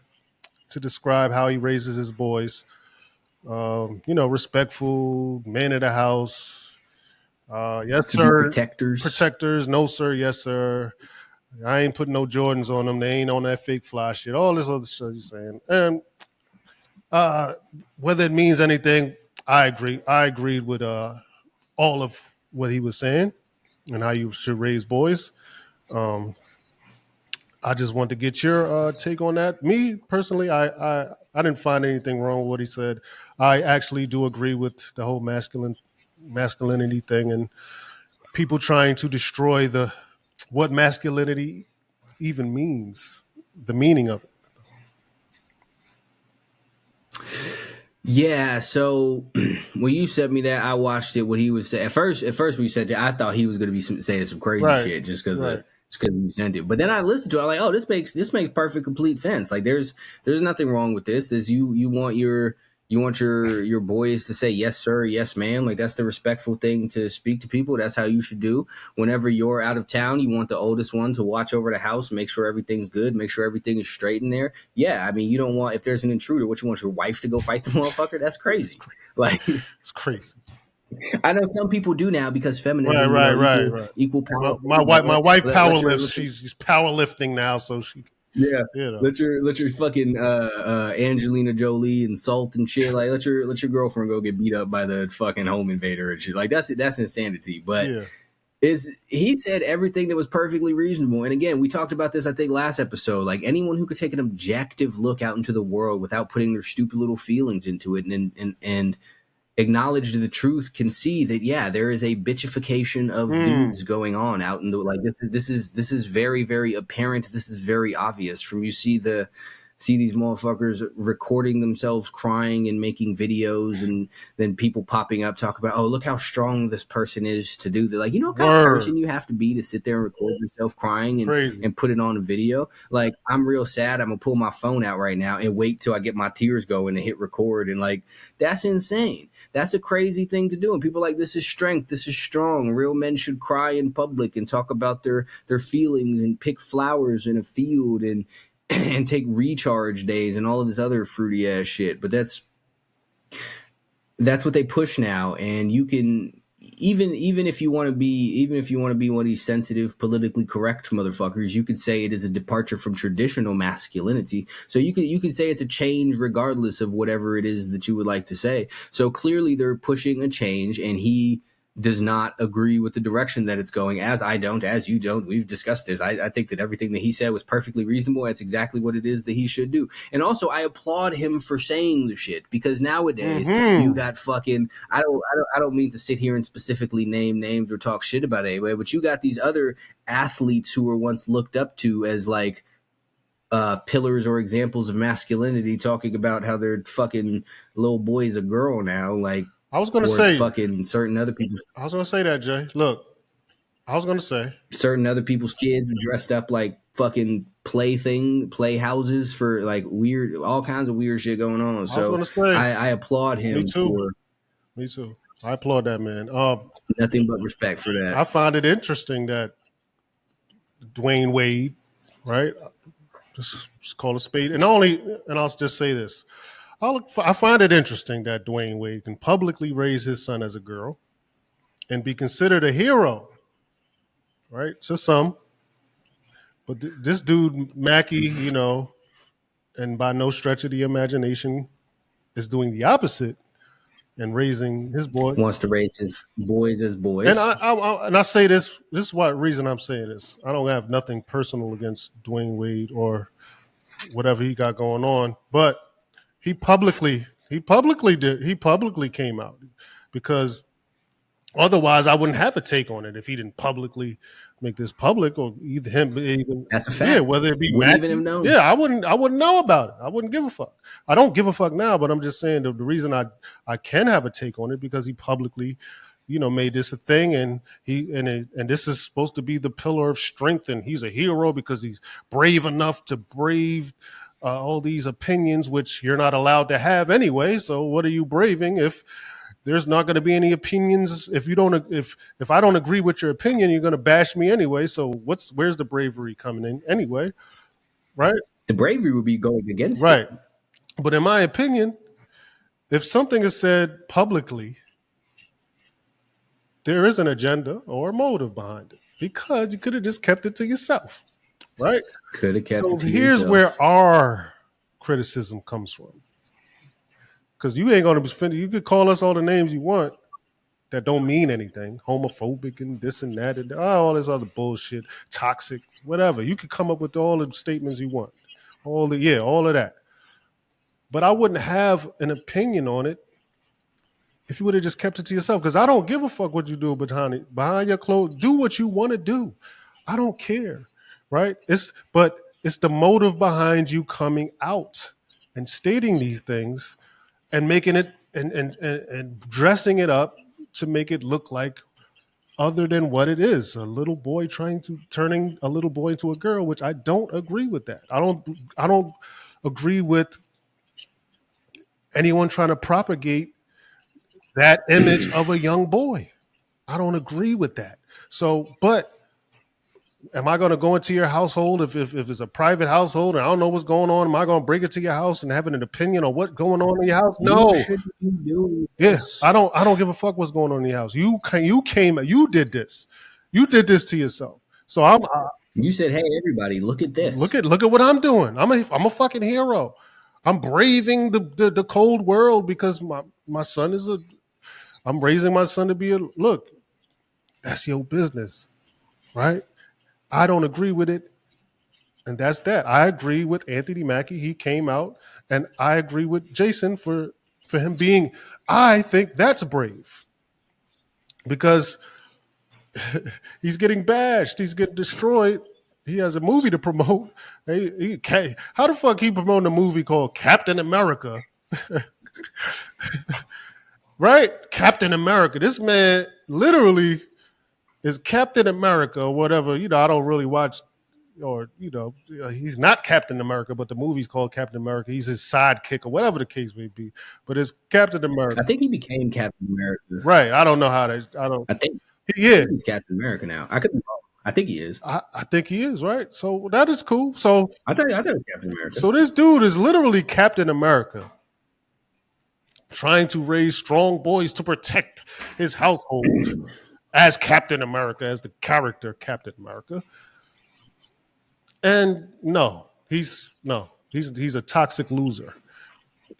describe how he raises his boys. Respectful, man of the house. Yes, To sir. be protectors. Protectors. No, sir. Yes, sir. I ain't putting no Jordans on them. They ain't on that fake fly shit. All this other shit he's saying. And whether it means anything, I agree. I agreed with all of what he was saying and how you should raise boys. I just want to get your take on that. Me personally, I didn't find anything wrong with what he said. I actually do agree with the whole masculinity thing and people trying to destroy what masculinity even means, the meaning of it. Yeah, so when you sent me that, I watched it. What he was saying at first when you said that, I thought he was going to be saying some crazy shit just because you sent it. But then I listened to it. I'm like, oh, this makes perfect, complete sense. Like, there's nothing wrong with this. This you want your boys to say yes sir, yes ma'am. Like, that's the respectful thing to speak to people. That's how you should do. Whenever you're out of town, you want the oldest one to watch over the house, make sure everything's good, make sure everything is straight in there. Yeah, I mean, you don't want, if there's an intruder, what, you want your wife to go fight the motherfucker? That's crazy. Like, it's crazy. I know some people do now because feminism, right. Equal power. My wife powerlifts. She's powerlifting now, so she. Yeah, let your fucking Angelina Jolie insult and shit. Like, let your girlfriend go get beat up by the fucking home invader and shit. Like, that's insanity. But he said everything that was perfectly reasonable. And again, we talked about this, I think, last episode. Like, anyone who could take an objective look out into the world without putting their stupid little feelings into it and acknowledge the truth can see that, yeah, there is a bitchification of dudes going on out in the, like, this is very, very apparent. This is very obvious from you see these motherfuckers recording themselves crying and making videos, and then people popping up talk about, oh, look how strong this person is to do that. Like, you know what kind of person you have to be to sit there and record yourself crying and put it on a video? Like, I'm real sad. I'm gonna pull my phone out right now and wait till I get my tears going and hit record. And, like, that's insane. That's a crazy thing to do. And people are like, this is strength. This is strong. Real men should cry in public and talk about their feelings and pick flowers in a field and take recharge days and all of this other fruity ass shit. But that's what they push now. And you can, even if you want to be one of these sensitive, politically correct motherfuckers, you could say it is a departure from traditional masculinity. So you could say it's a change regardless of whatever it is that you would like to say. So clearly they're pushing a change, and he does not agree with the direction that it's going, as I don't, as you don't. We've discussed this. I think that everything that he said was perfectly reasonable. That's exactly what it is that he should do. And also, I applaud him for saying the shit, because nowadays you got fucking, I don't mean to sit here and specifically name names or talk shit about anybody, but you got these other athletes who were once looked up to as, like, pillars or examples of masculinity, talking about how their fucking little boy is a girl now. Like, I was going to say fucking certain other people. I was going to say that, Jay. Look, I was going to say certain other people's kids dressed up like fucking play houses for, like, weird, all kinds of weird shit going on. So I applaud him. Me too. I applaud that, man. Nothing but respect for that. I find it interesting that Dwayne Wade, right? Just call a spade. And I'll just say this. I find it interesting that Dwayne Wade can publicly raise his son as a girl and be considered a hero, right, to some. But this dude, Mackey, and by no stretch of the imagination, is doing the opposite and raising his boy. Wants to raise his boys as boys. And I say this is what reason I'm saying this. I don't have nothing personal against Dwayne Wade or whatever he got going on, but he publicly came out, because Otherwise, I wouldn't have a take on it if he didn't publicly make this public, or either him, even That's a yeah, fact. whether it be Wouldn't Matt, even have known. yeah, I wouldn't know about it. I wouldn't give a fuck. I don't give a fuck now, but I'm just saying the reason I can have a take on it because he publicly, made this a thing, and and this is supposed to be the pillar of strength, and he's a hero because he's brave enough to brave all these opinions, which you're not allowed to have anyway. So what are you braving if there's not going to be any opinions? If you don't, if I don't agree with your opinion, you're going to bash me anyway. So where's the bravery coming in anyway? Right? The bravery would be going against Right. it. But in my opinion, if something is said publicly, there is an agenda or a motive behind it, because you could have just kept it to yourself. Right? Could have kept So it to here's yourself. where our criticism comes from. Because you ain't going to be, you could call us all the names you want that don't mean anything, homophobic and this and that and all this other bullshit, toxic, whatever. You could come up with all the statements you want, all of that. But I wouldn't have an opinion on it if you would have just kept it to yourself. Because I don't give a fuck what you do behind your clothes. Do what you want to do. I don't care, right? But it's the motive behind you coming out and stating these things and making it and dressing it up to make it look like other than what it is. A little boy turning a little boy into a girl, which I don't agree with that. I don't agree with anyone trying to propagate that image of a young boy. I don't agree with that. So, but am I going to go into your household if it's a private household and I don't know what's going on? Am I going to break it to your house and having an opinion on what's going on in your house? No. You shouldn't be doing this. I don't give a fuck what's going on in your house. You did this. You did this to yourself. So you said, hey, everybody, look at this. Look at what I'm doing. I'm a fucking hero. I'm braving the cold world because my son I'm raising my son to be look, that's your business, right? I don't agree with it, and that's that. I agree with Anthony Mackie. He came out, and I agree with Jason for him being, I think that's brave because he's getting bashed. He's getting destroyed. He has a movie to promote. How the fuck he promoting a movie called Captain America? Right? Captain America. This man literally is Captain America or whatever. I don't really watch, or, he's not Captain America, but the movie's called Captain America. He's his sidekick or whatever the case may be. But it's Captain America. I think he became Captain America. Right. I don't know how I think he's Captain America now. I could be wrong. I think he is. I think he is, right? So that is cool. So I thought it was Captain America. So this dude is literally Captain America, trying to raise strong boys to protect his household as Captain America, as the character Captain America. And he's a toxic loser.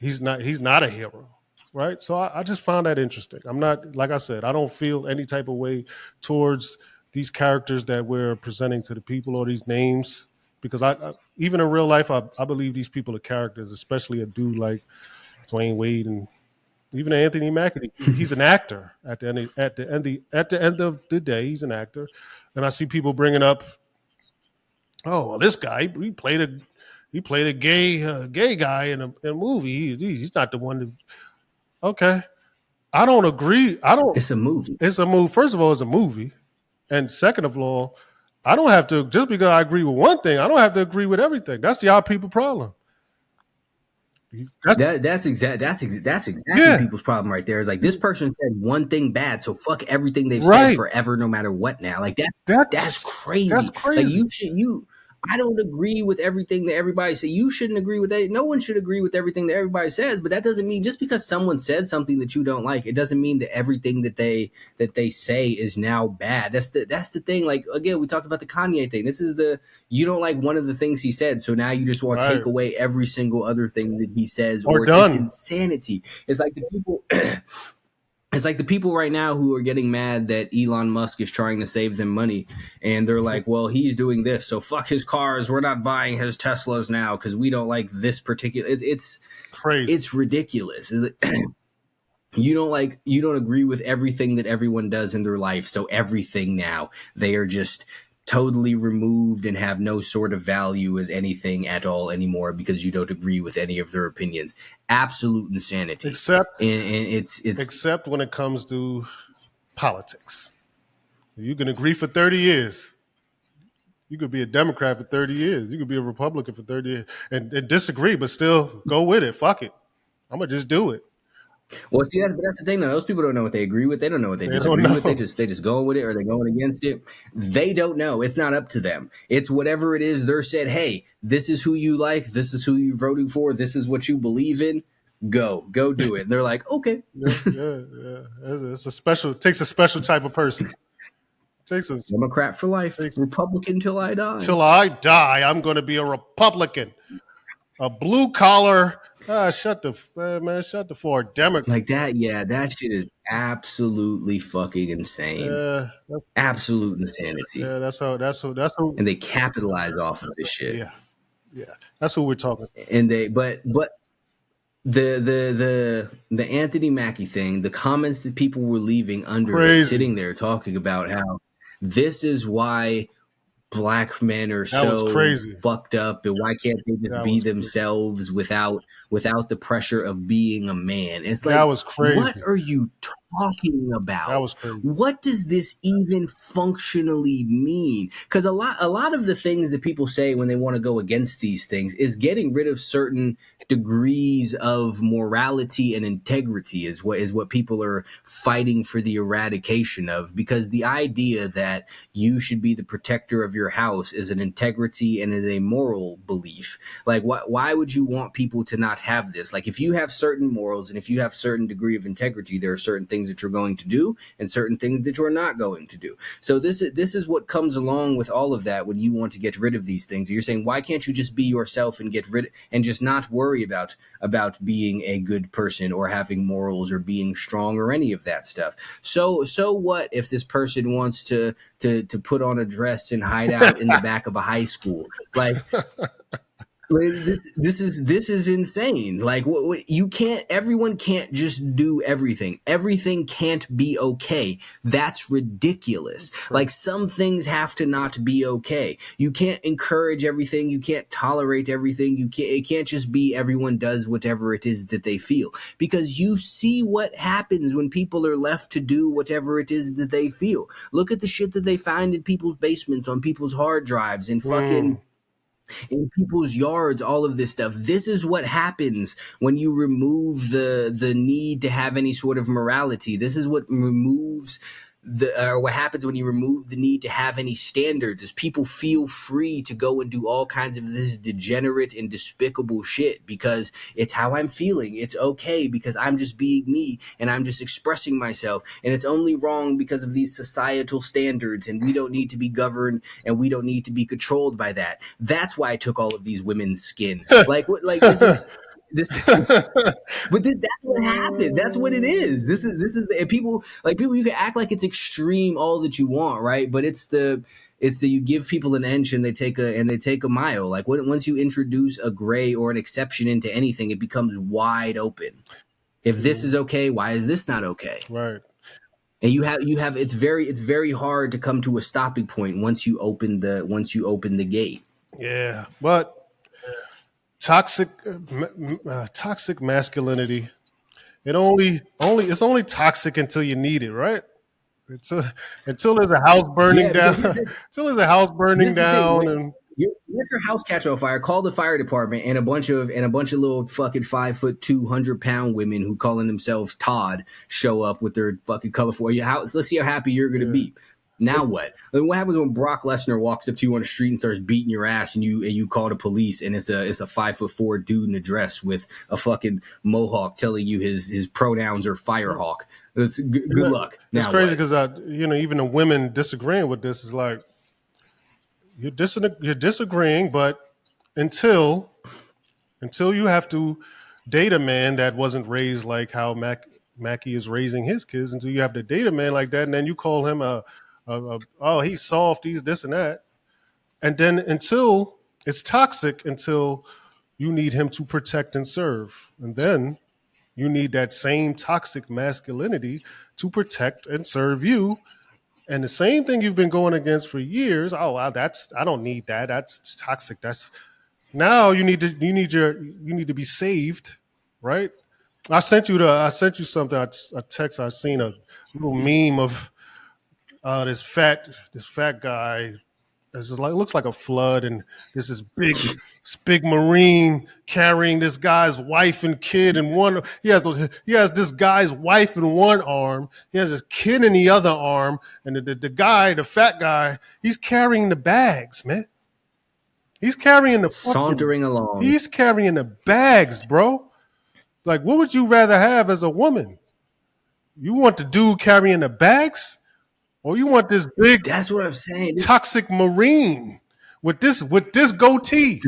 He's not a hero, right? So I just found that interesting. I'm not, like I said, I don't feel any type of way towards these characters that we're presenting to the people, or these names, because I even in real life, I believe these people are characters, especially a dude like Dwayne Wade and even Anthony Mackie. He's an actor at the end of the day. He's an actor, and I see people bringing up, oh, well, this guy he played a gay guy in a movie. He's not the one to. Okay, I don't agree. It's a movie. It's a movie. First of all, it's a movie. And second of all, I don't have to, just because I agree with one thing, I don't have to agree with everything. That's the our people problem. That's exactly people's problem right there. It's like, this person said one thing bad, so fuck everything they've said forever, no matter what now. Like that's crazy. That's crazy. Like I don't agree with everything that everybody says. You shouldn't agree with that. No one should agree with everything that everybody says, but that doesn't mean, just because someone said something that you don't like, it doesn't mean that everything that they say is now bad. That's the thing. Like, again, we talked about the Kanye thing. This is you don't like one of the things he said, so now you just want to take away every single other thing that he says, or it's insanity. It's like the people It's like the people right now who are getting mad that Elon Musk is trying to save them money. And they're like, well, he's doing this, so fuck his cars. We're not buying his Teslas now because we don't like this particular. It's crazy. It's ridiculous. You don't agree with everything that everyone does in their life, so everything now they are just totally removed and have no sort of value as anything at all anymore because you don't agree with any of their opinions. Absolute insanity. except And it's except when it comes to politics. You can agree for 30 years. You could be a Democrat for 30 years. You could be a Republican for 30 years and disagree, but still go with it. Fuck it. I'm going to just do it. Well, see, that's the thing. Though. Those people don't know what they agree with. They don't know what they They don't disagree with. know. They just going with it or they're going against it. They don't know. It's not up to them. It's whatever it is. They're said, hey, this is who you like. This is who you're voting for. This is what you believe in. Go do it. And they're like, okay. Yeah. It's a special. It takes a special type of person. It takes a Democrat for life. Republican till I die. Till I die, I'm going to be a Republican, a blue collar. Shut the for Democrat. Like that, yeah, that shit is absolutely fucking insane. Absolute insanity. Yeah, that's how. And they capitalize off of this shit. Yeah. That's who we're talking. And but the Anthony Mackie thing, the comments that people were leaving under it, sitting there talking about how this is why black men are so fucked up and why can't they just be themselves without the pressure of being a man. It's like, that was crazy. What are you talking about? That was crazy. What does this even functionally mean? Because a lot of the things that people say when they want to go against these things is getting rid of certain degrees of morality and integrity is what people are fighting for the eradication of, because the idea that you should be the protector of your house is an integrity and is a moral belief. Like, why would you want people to not have this? Like, if you have certain morals and if you have certain degree of integrity, there are certain things that you're going to do and certain things that you're not going to do. So this is what comes along with all of that when you want to get rid of these things. You're saying, why can't you just be yourself and get rid and just not worry about being a good person or having morals or being strong or any of that stuff? So what if this person wants to put on a dress and hide out in the back of a high school? Like, this is insane. Like, you can't. Everyone can't just do everything. Everything can't be okay. That's ridiculous. Like, some things have to not be okay. You can't encourage everything. You can't tolerate everything. It can't just be everyone does whatever it is that they feel, because you see what happens when people are left to do whatever it is that they feel. Look at the shit that they find in people's basements, on people's hard drives, and fucking in people's yards, all of this stuff. This is what happens when you remove the need to have any sort of morality. This is what removes what happens when you remove the need to have any standards, is people feel free to go and do all kinds of this degenerate and despicable shit because it's how I'm feeling. It's okay because I'm just being me and I'm just expressing myself, and it's only wrong because of these societal standards, and we don't need to be governed and we don't need to be controlled by that. That's why I took all of these women's skin. Like this is but that's what happened. That's what it is. This is and people you can act like it's extreme all that you want, right? But it's the you give people an inch and they take a mile. Like, once you introduce a gray or an exception into anything, it becomes wide open. If this is okay, why is this not okay? Right. And you have it's very hard to come to a stopping point once you open the gate. Yeah, but toxic masculinity. It's only toxic until you need it, right? Until there's a house burning down. Until there's a house burning down, and you let your house catch on fire. Call the fire department, and a bunch of little fucking 5'2", 100-pound women who calling themselves Todd show up with their fucking colorful house. Let's see how happy you're gonna be. Now what? What happens when Brock Lesnar walks up to you on the street and starts beating your ass, and you call the police, and it's a 5'4" dude in a dress with a fucking mohawk telling you his pronouns are Firehawk? That's good luck. It's crazy because even the women disagreeing with this is like, you're disagreeing, but until you have to date a man that wasn't raised like how Mackie is raising his kids, until you have to date a man like that, and then you call him oh, he's soft, he's this and that. And then until it's toxic, until you need him to protect and serve. And then you need that same toxic masculinity to protect and serve you. And the same thing you've been going against for years. Oh, wow, I don't need that. That's toxic. That's now you need to be saved, right? I sent you something. A text. I seen a little meme of this fat guy. This is like looks like a flood, and this big marine carrying this guy's wife and kid in one. He has this guy's wife in one arm. He has his kid in the other arm, and the fat guy, he's carrying the bags, man. He's carrying the sauntering along. He's carrying the bags, bro. Like, what would you rather have as a woman? You want the dude carrying the bags, or you want this big? That's what I'm saying. Toxic marine with this goatee,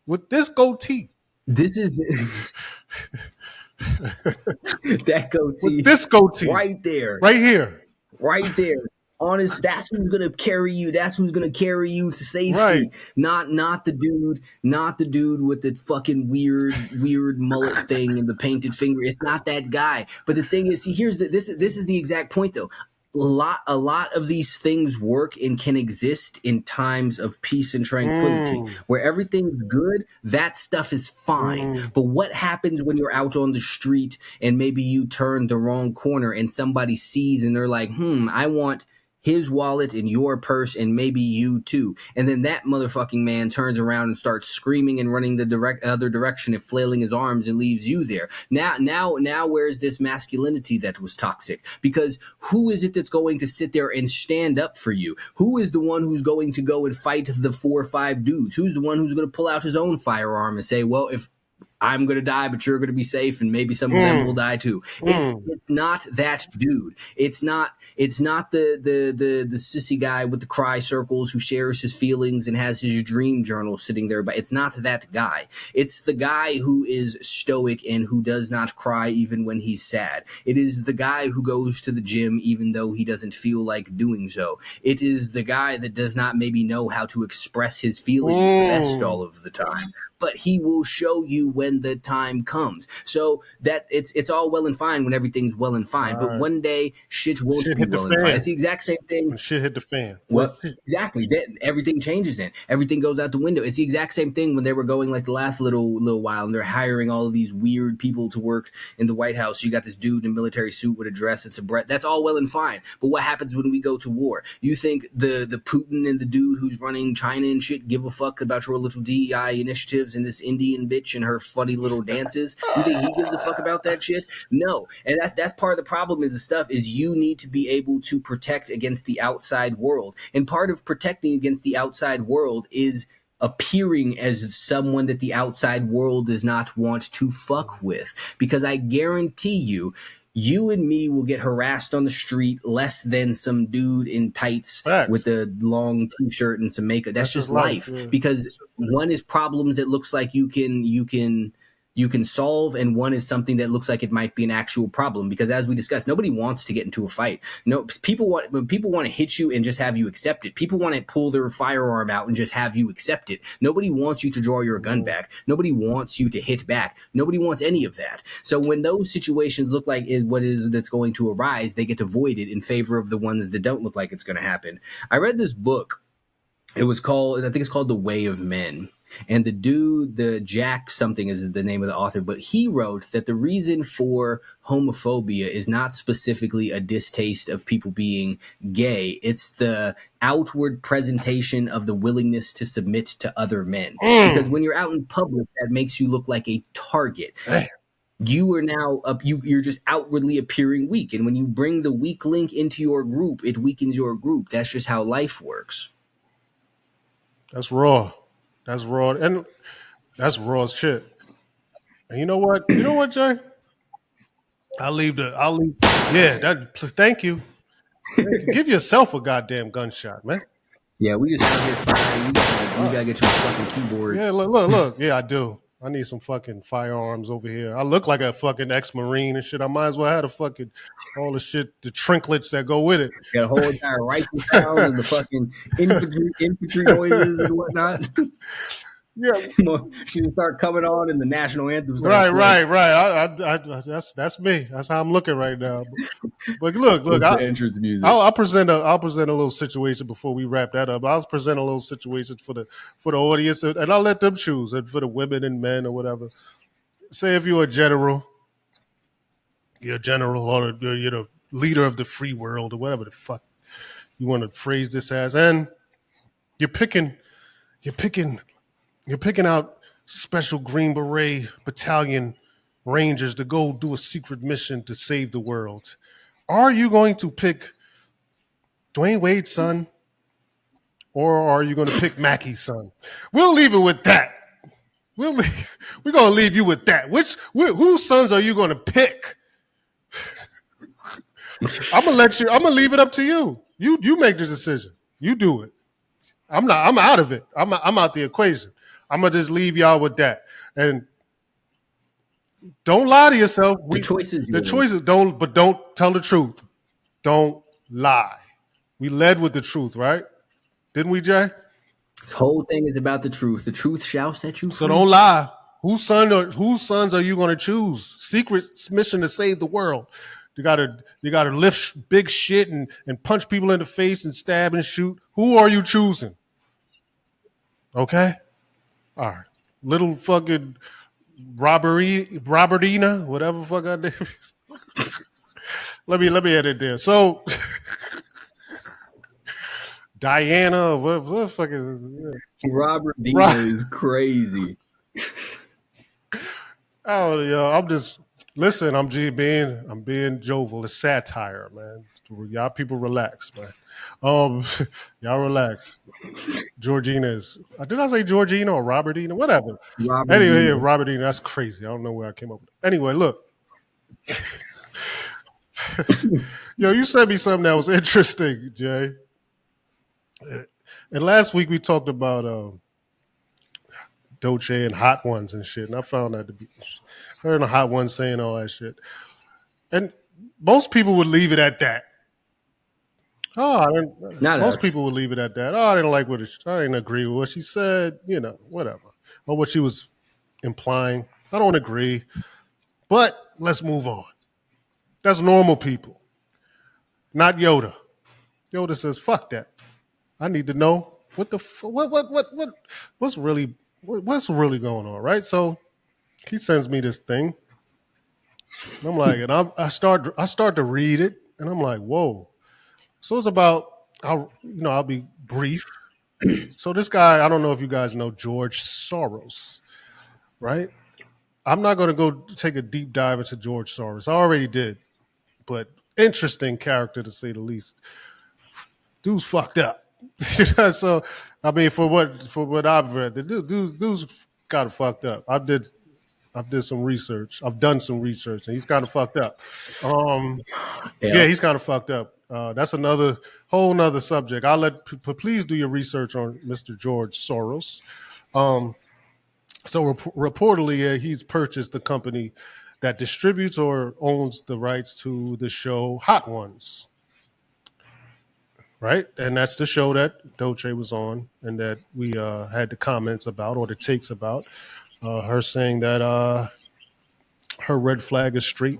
with this goatee. This is that goatee. With this goatee, right there, right here, right there. Honest, that's who's gonna carry you. That's who's gonna carry you to safety. Right. Not the dude with the fucking weird mullet thing and the painted finger. It's not that guy. But the thing is, see, this is the exact point though. A lot of these things work and can exist in times of peace and tranquility where everything's good. That stuff is fine. But what happens when you're out on the street and maybe you turn the wrong corner and somebody sees and they're like, I want his wallet and your purse and maybe you too. And then that motherfucking man turns around and starts screaming and running the other direction and flailing his arms and leaves you there. Now, where's this masculinity that was toxic? Because who is it that's going to sit there and stand up for you? Who is the one who's going to go and fight the 4 or 5 dudes? Who's the one who's going to pull out his own firearm and say, well, if I'm going to die, but you're going to be safe, and maybe some of them will die too. It's not that dude. It's not the sissy guy with the cry circles who shares his feelings and has his dream journal sitting there. But it's not that guy. It's the guy who is stoic and who does not cry even when he's sad. It is the guy who goes to the gym even though he doesn't feel like doing so. It is the guy that does not maybe know how to express his feelings best all of the time, but he will show you when the time comes. So that it's all well and fine when everything's well and fine, but one day shit won't be well and fine. It's the exact same thing. When shit hit the fan. Well, exactly. Everything changes then. Everything goes out the window. It's the exact same thing when they were going like the last little while and they're hiring all of these weird people to work in the White House. You got this dude in a military suit with a dress and some breath. That's all well and fine. But what happens when we go to war? You think the Putin and the dude who's running China and shit give a fuck about your little DEI initiatives and this Indian bitch and her funny little dances? You think he gives a fuck about that shit? No. And that's part of the problem is the stuff is you need to be able to protect against the outside world. And part of protecting against the outside world is appearing as someone that the outside world does not want to fuck with. Because I guarantee you and me will get harassed on the street less than some dude in tights with a long t-shirt and some makeup. That's just life. Yeah. Because one is problems that looks like you can solve, and one is something that looks like it might be an actual problem. Because as we discussed, nobody wants to get into a fight. No, when people want to hit you and just have you accept it. People want to pull their firearm out and just have you accept it. Nobody wants you to draw your gun back. Nobody wants you to hit back. Nobody wants any of that. So when those situations look like that's going to arise, they get avoided in favor of the ones that don't look like it's going to happen. I read this book. I think it's called The Way of Men. And the dude, the Jack something is the name of the author, but he wrote that the reason for homophobia is not specifically a distaste of people being gay. It's the outward presentation of the willingness to submit to other men. Because when you're out in public, that makes you look like a target. You are now you're just outwardly appearing weak. And when you bring the weak link into your group, it weakens your group. That's just how life works. That's raw. That's raw, and that's raw as shit. And you know what? You know what, Jay? I'll leave. Yeah. Thank you. Give yourself a goddamn gunshot, man. Yeah, we just out here firing. You gotta get your fucking keyboard. Yeah, look. Yeah, I do. I need some fucking firearms over here. I look like a fucking ex-Marine and shit. I might as well have all the shit, the trinklets that go with it. Got a whole entire rifle sound and the fucking infantry noises and whatnot. Yeah, She would start coming on, and the national anthem starts right, playing. right, right. That's me. That's how I'm looking right now. But look, It's the entrance music. I'll present a little situation before we wrap that up. I'll present a little situation for the audience, and I'll let them choose, and for the women and men or whatever. Say if you're a general, or you're the leader of the free world or whatever the fuck you want to phrase this as, and you're picking you're picking you're picking out special Green Beret battalion rangers to go do a secret mission to save the world. Are you going to pick Dwayne Wade's son, or are you going to pick Mackey's son? We'll leave it with that. We're going to leave you with that. Whose sons are you going to pick? I'm gonna leave it up to you. You make the decision. You do it. I'm out of it. I'm out the equation. I'm gonna just leave y'all with that. And don't lie to yourself. The choices don't tell the truth. Don't lie. We led with the truth, right? Didn't we, Jay? This whole thing is about the truth. The truth shall set you free. So don't lie. Whose sons are you going to choose? Secret mission to save the world. You gotta lift big shit and punch people in the face and stab and shoot. Who are you choosing? Okay? All right. Little fucking Robertina, whatever fuck I name is. let me edit there. So Diana, what fucking Robert Dina is crazy. Oh, yo, I'm just listen. I'm being jovial. It's satire, man. Y'all people relax, man. Y'all relax. Georgina is. Did I say Georgina or Robertina? Whatever. Anyway, yeah, Robertina. That's crazy. I don't know where I came up with it. Anyway, look. Yo, you sent me something that was interesting, Jay. And last week we talked about Dolce and hot ones and shit, and I found that to be heard a hot one saying all that shit, and most people would leave it at that. Most people would leave it at that. Oh, I didn't like I didn't agree with what she said, whatever, or what she was implying. I don't agree, but let's move on. That's normal people, not Yoda. Yoda says, "Fuck that. I need to know what's really going on, right?" So he sends me this thing. And I'm like, and I start to read it, and I'm like, whoa. So it's about I'll be brief. So this guy, I don't know if you guys know George Soros, right? I'm not going to go take a deep dive into George Soros. I already did, but interesting character to say the least. Dude's fucked up. So I mean, for what I've read, the dude's kind of fucked up. I did some research. I've done some research, and he's kind of fucked up. Yeah, he's kind of fucked up. That's another whole nother subject. Please do your research on Mr. George Soros. So reportedly, he's purchased the company that distributes or owns the rights to the show Hot Ones. Right, and that's the show that Dolce was on, and that we had the comments about or the takes about. Her saying that her red flag is straight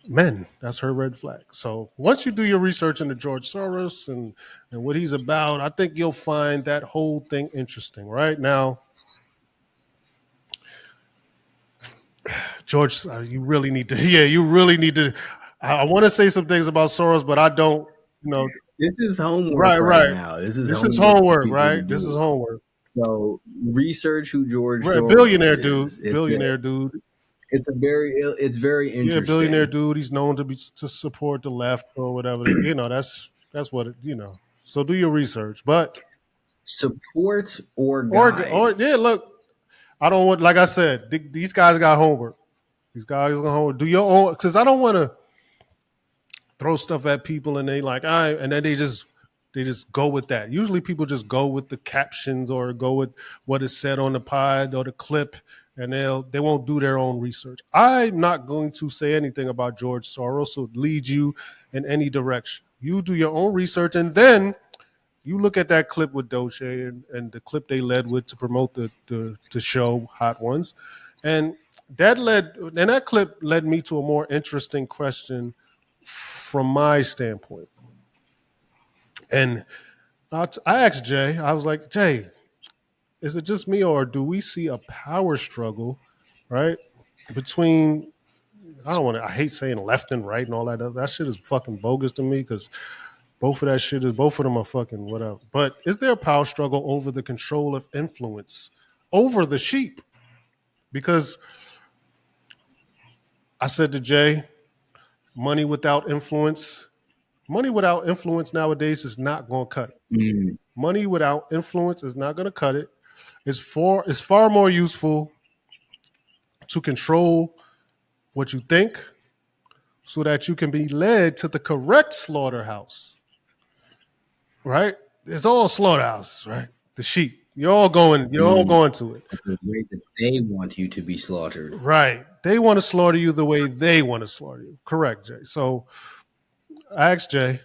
men. That's her red flag. So once you do your research into George Soros and what he's about, I think you'll find that whole thing interesting. Right now, George, you really need to. Yeah, you really need to. I want to say some things about Soros, but I don't. This is homework right now. This is homework, right? This is homework. So research who George Soros billionaire dude. It's very interesting. Yeah, billionaire dude. He's known to support the left or whatever. That's what it. So do your research, but support or guide. Or yeah. Look, I don't want. Like I said, these guys got homework. These guys got homework. Do your own, because I don't want to throw stuff at people and they like, all right, and then they just go with that. Usually people just go with the captions or go with what is said on the pod or the clip, and they won't do their own research. I'm not going to say anything about George Soros to lead you in any direction. You do your own research, and then You look at that clip with Doce and the clip they led with to promote the show Hot Ones, and that clip led me to a more interesting question from my standpoint. And I asked Jay, I was like, Jay, is it just me or do we see a power struggle, right, between I hate saying left and right and all that. That shit is fucking bogus to me because both of them are fucking whatever. But is there a power struggle over the control of influence over the sheep? Because I said to Jay, money without influence nowadays is not going to cut it. Mm. Money without influence is not going to cut it. It's far more useful to control what you think so that you can be led to the correct slaughterhouse. Right? It's all slaughterhouses, right? The sheep. You're all going to it. The way that they want you to be slaughtered. Right. They want to slaughter you the way they want to slaughter you. Correct, Jay. So I asked Jay,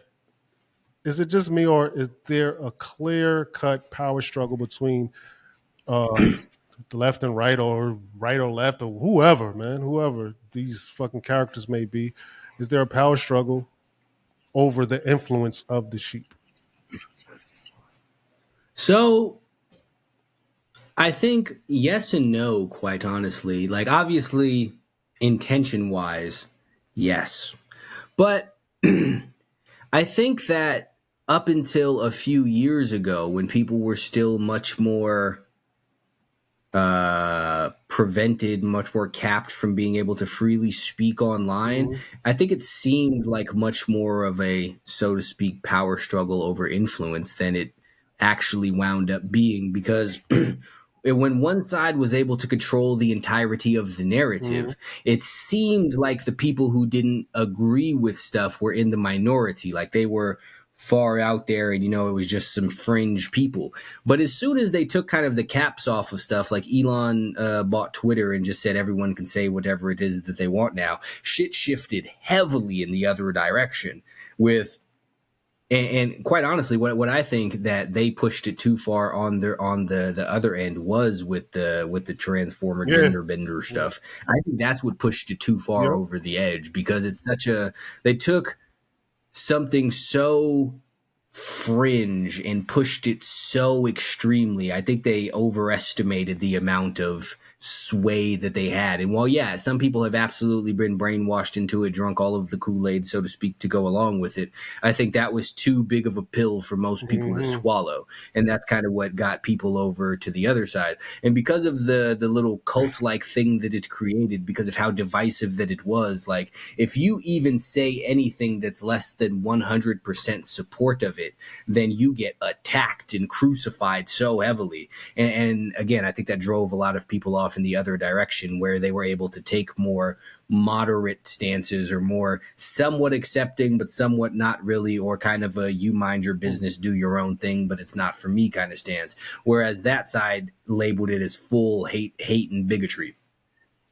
is it just me or is there a clear-cut power struggle between the left and right or left or whoever these fucking characters may be? Is there a power struggle over the influence of the sheep? So I think yes and no, quite honestly. Like, obviously, intention-wise, yes. But I think that up until a few years ago, when people were still much more prevented, much more capped from being able to freely speak online, I think it seemed like much more of a, so to speak, power struggle over influence than it actually wound up being, because when one side was able to control the entirety of the narrative, it seemed like the people who didn't agree with stuff were in the minority, like they were far out there and, it was just some fringe people. But as soon as they took kind of the caps off of stuff, like Elon bought Twitter and just said everyone can say whatever it is that they want now, shit shifted heavily in the other direction with. And quite honestly, what I think that they pushed it too far on the other end was with the transformer gender bender stuff. I think that's what pushed it too far over the edge, because it's they took something so fringe and pushed it so extremely. I think they overestimated the amount of sway that they had. And while, yeah, some people have absolutely been brainwashed into it, drunk all of the Kool-Aid, so to speak, to go along with it, I think that was too big of a pill for most people to swallow. And that's kind of what got people over to the other side. And because of the little cult-like thing that it created, because of how divisive that it was, like, if you even say anything that's less than 100% support of it, then you get attacked and crucified so heavily. And again, I think that drove a lot of people off in the other direction, where they were able to take more moderate stances, or more somewhat accepting but somewhat not really, or kind of a you mind your business, do your own thing, but it's not for me kind of stance. Whereas that side labeled it as full hate and bigotry.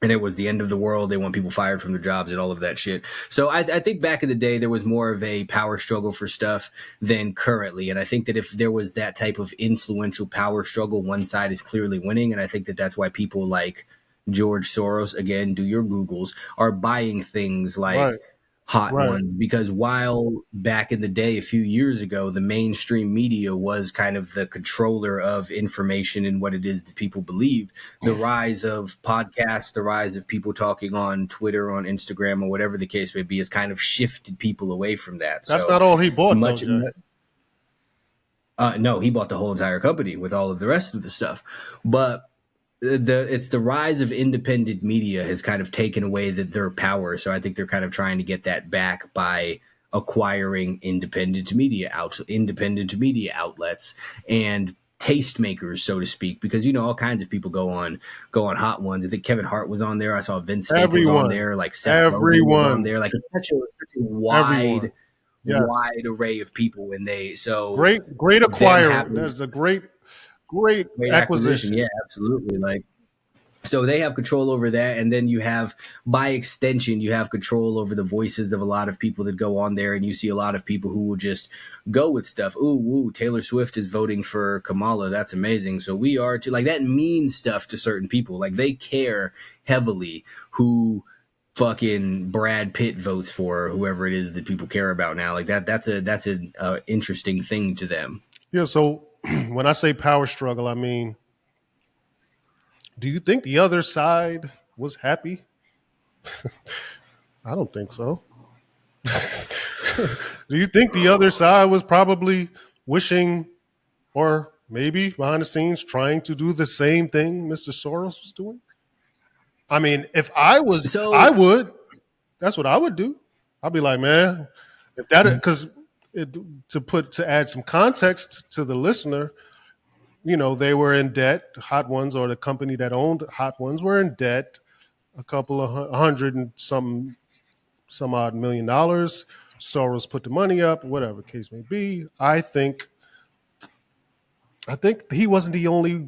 And it was the end of the world. They want people fired from their jobs and all of that shit. So I think back in the day, there was more of a power struggle for stuff than currently. And I think that if there was that type of influential power struggle, one side is clearly winning. And I think that that's why people like George Soros, again, do your Googles, are buying things like Hot Ones. Because while back in the day, a few years ago, the mainstream media was kind of the controller of information and what it is that people believe, the rise of podcasts, the rise of people talking on Twitter, on Instagram, or whatever the case may be, has kind of shifted people away from that. That's not all he bought, though, Jay. No, he bought the whole entire company with all of the rest of the stuff. But it's the rise of independent media has kind of taken away their power. So I think they're kind of trying to get that back by acquiring independent media outlets and tastemakers, so to speak, because all kinds of people go on Hot Ones. I think Kevin Hart was on there. I saw Vince Staples on there, like Seth Rogen was on there. Like, it's such a wide array of people, and great acquirer. There's a great acquisition. Yeah, absolutely. Like, So they have control over that, and then you have, by extension, you have control over the voices of a lot of people that go on there, and you see a lot of people who will just go with stuff. Ooh, Taylor Swift is voting for Kamala. That's amazing. So we are too. Like, that means stuff to certain people. Like, they care heavily who fucking Brad Pitt votes for, or whoever it is that people care about now. Like, that's an interesting thing to them. Yeah. So when I say power struggle, I mean, do you think the other side was happy? I don't think so. Do you think the other side was probably wishing, or maybe behind the scenes trying to do the same thing Mr. Soros was doing? I mean, if I was, I So would. That's what I would do. I'd be like, man, if that, because to add some context to the listener, you know, they were in debt. Hot Ones, or the company that owned Hot Ones, were in debt, a couple of hundred and some odd $1 million. Soros put the money up, whatever the case may be. I think he wasn't the only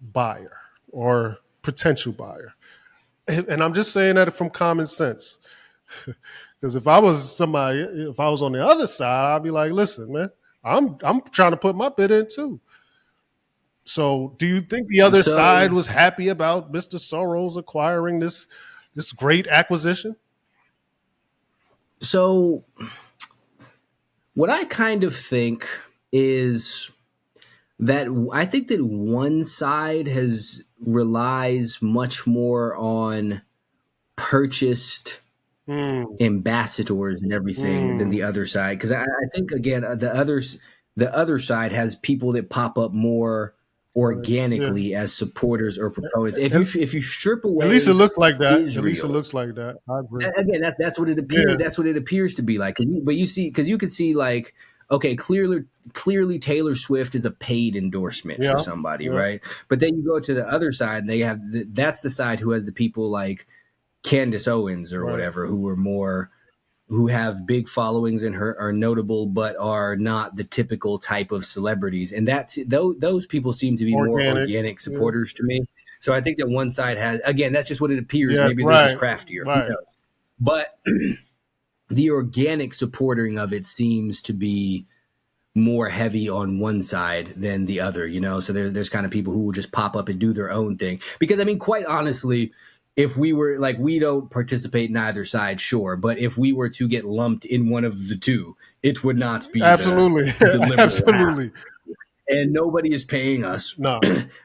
buyer or potential buyer, and I'm just saying that from common sense. Because if I was on the other side, I'd be like, listen, man, I'm trying to put my bid in too. So, do you think the other side so was happy about Mr. Soros acquiring this great acquisition? so what I kind of think is that I think that one side relies much more on purchased Mm, ambassadors and everything than the mm, other side, because I think, again, the other side has people that pop up more right. Yeah. organically as supporters or proponents. And If you strip at least it away looks like that. At least it Israel, looks like that. I agree. again, that's what it appears. Yeah. That's what it appears to be like. But you see, because you can see, like, okay, clearly Taylor Swift is a paid endorsement for Yeah. somebody, Yeah. right? But then you go to the other side, and that's the side who has the people like Candace Owens or Right. whatever, who have big followings and are notable, but are not the typical type of celebrities. And those people seem to be more Organic. organic Yeah. supporters to me. So I think that one side has, again, that's just what it appears. Yeah. Maybe they're just Right. craftier. Who Right. knows? But the organic supporting of it seems to be more heavy on one side than the other, So there's kind of people who will just pop up and do their own thing. Because, I mean, quite honestly, if we were like, we don't participate in either side, sure, but if we were to get lumped in one of the two, it would not be Absolutely. the liberal half. Absolutely. And nobody is paying us. No.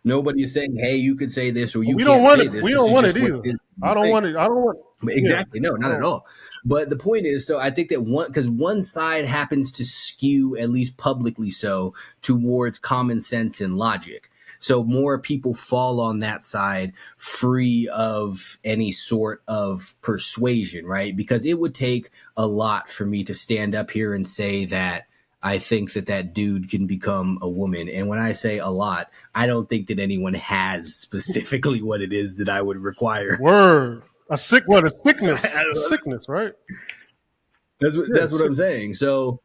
Nobody is saying, hey, you could say this or you We don't can't want say it. this. We This don't is want just it what either. it is. I don't want it. I don't want. Yeah. Exactly. No, not at No. all. But the point is, so I think that because one side happens to skew, at least publicly so, towards common sense and logic. So more people fall on that side free of any sort of persuasion, right? Because it would take a lot for me to stand up here and say that I think that dude can become a woman. And when I say a lot, I don't think that anyone has specifically what it is that I would require. Word. A So I sickness. don't A know. sickness, right? Yeah, That's what I'm sickness. saying. So,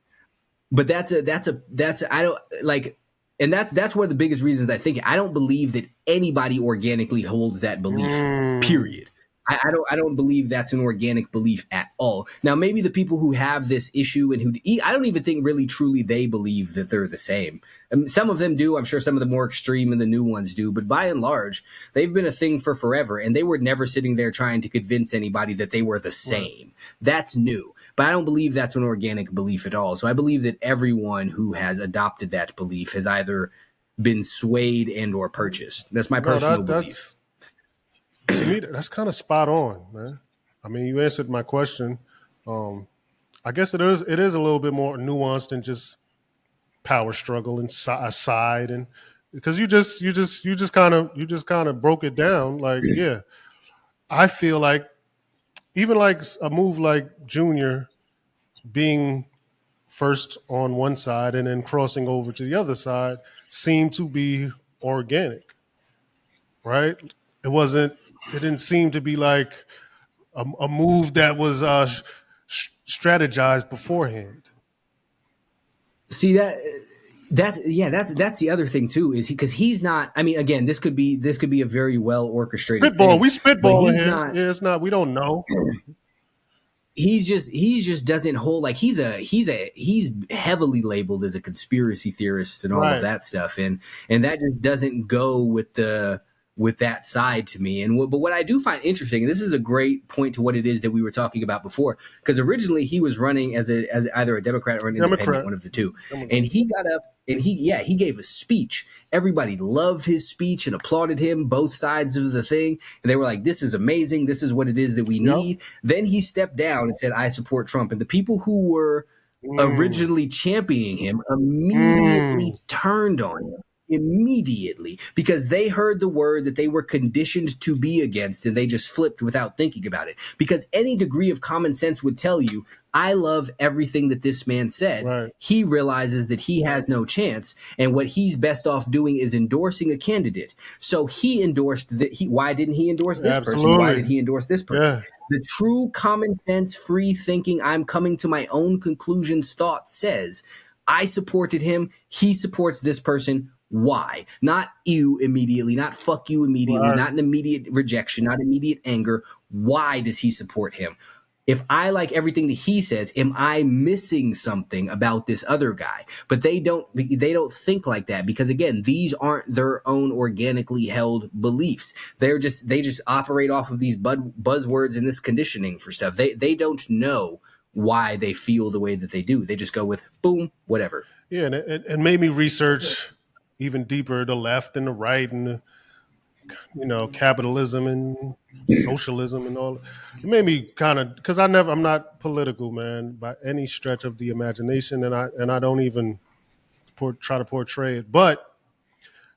but I don't like, and that's one of the biggest reasons I don't believe that anybody organically holds that belief. Mm, Period. I don't believe that's an organic belief at all. Now, maybe the people who have this issue and I don't even think really truly they believe that they're the same. Some of them do. I'm sure some of the more extreme and the new ones do. But by and large, they've been a thing for forever. And they were never sitting there trying to convince anybody that they were the right. same. That's new. But I don't believe that's an organic belief at all. So I believe that everyone who has adopted that belief has either been swayed and or purchased. That's my No, personal that's belief. to me. That's kind of spot on, man. I mean, you answered my question. Um, I guess it is. It is a little bit more nuanced than just power struggle and side, and because you just kind of broke it down. Like, yeah, I feel like even like a move like Junior being first on one side and then crossing over to the other side seemed to be organic, right? It wasn't. It didn't seem to be like a move that was strategized beforehand. See that That's the other thing too, is because he's not. I mean, again, this could be a very well orchestrated Spitball, thing, we but spitballing he's here. not. Yeah, it's not. We don't know. He just doesn't hold, like, he's heavily labeled as a conspiracy theorist and all of Right. that stuff, and that just doesn't go with that side to me. But what I do find interesting, and this is a great point to what it is that we were talking about before, because originally he was running as either a Democrat or an independent, Democrat. one of the two, Democrat. and he got up and he gave a speech. Everybody loved his speech and applauded him, both sides of the thing, and they were like, "This is amazing. This is what it is that we need." Yep. Then he stepped down and said, "I support Trump," and the people who were originally championing him immediately turned on him. Immediately, because they heard the word that they were conditioned to be against, and they just flipped without thinking about it. Because any degree of common sense would tell you, I love everything that this man said. Right. He realizes that he has no chance, and what he's best off doing is endorsing a candidate. So he endorsed that. Why didn't he endorse this person? Why did he endorse this person? Yeah. The true common sense, free thinking, I'm coming to my own conclusions thought says, I supported him. He supports this person. Why? Not you immediately, not fuck you immediately, Right. not an immediate rejection, not immediate anger. Why does he support him? If I like everything that he says, am I missing something about this other guy? But they don't think like that, because again, these aren't their own organically held beliefs. They just operate off of these buzzwords and this conditioning for stuff. They don't know why they feel the way that they do. They just go with boom, whatever. Yeah, and it made me research even deeper the left and the right, and capitalism and socialism and all. It made me kind of, because I'm not political, man, by any stretch of the imagination, and I don't even try to portray it. But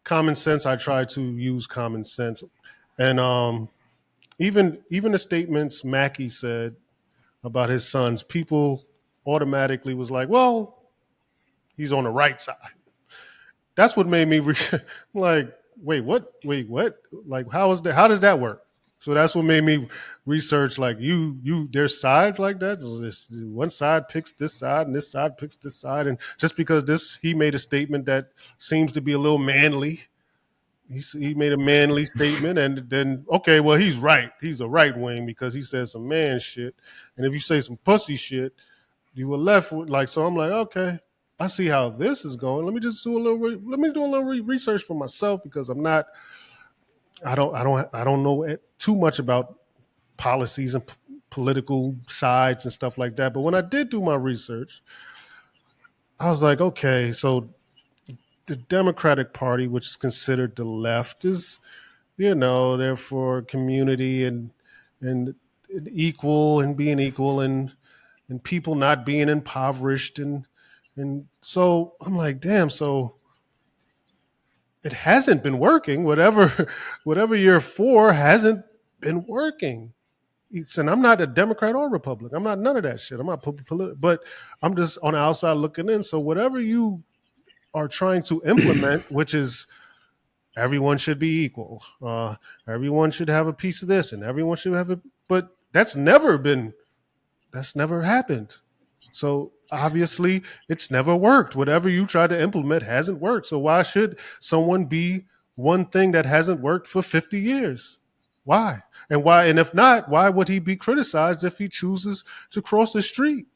common sense, I try to use common sense, and even the statements Mackey said about his sons, people automatically was like, well, he's on the right side. That's what made me like, wait, what? Like, how does that work? So that's what made me research, like, there's sides like that. So one side picks this side and this side picks this side. And just because he made a statement that seems to be a little manly, he made a manly statement, and then, okay, well, he's right. He's a right wing because he says some man shit. And if you say some pussy shit, you were left with, like, so I'm like, okay, I see how this is going. Let me just do a little research for myself, because I don't know too much about policies and political sides and stuff like that. But when I did do my research, I was like, okay, so the Democratic Party, which is considered the left, is, they're for community and equal, and being equal, and people not being impoverished, and so I'm like, damn, so it hasn't been working. Whatever you're for hasn't been working. And I'm not a Democrat or Republican. I'm not none of that shit. I'm not political, but I'm just on the outside looking in. So whatever you are trying to implement, which is everyone should be equal, everyone should have a piece of this, and everyone should have but that's never happened. So obviously it's never worked. Whatever you try to implement hasn't worked. So why should someone be one thing that hasn't worked for 50 years? Why? And if not, why would he be criticized if he chooses to cross the street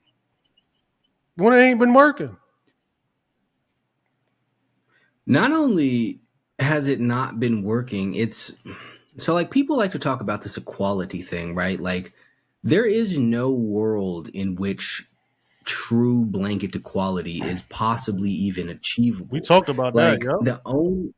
when it ain't been working? Not only has it not been working, it's so, like, people like to talk about this equality thing, right? Like, there is no world in which true blanket equality is possibly even achievable. We talked about like that. Yeah.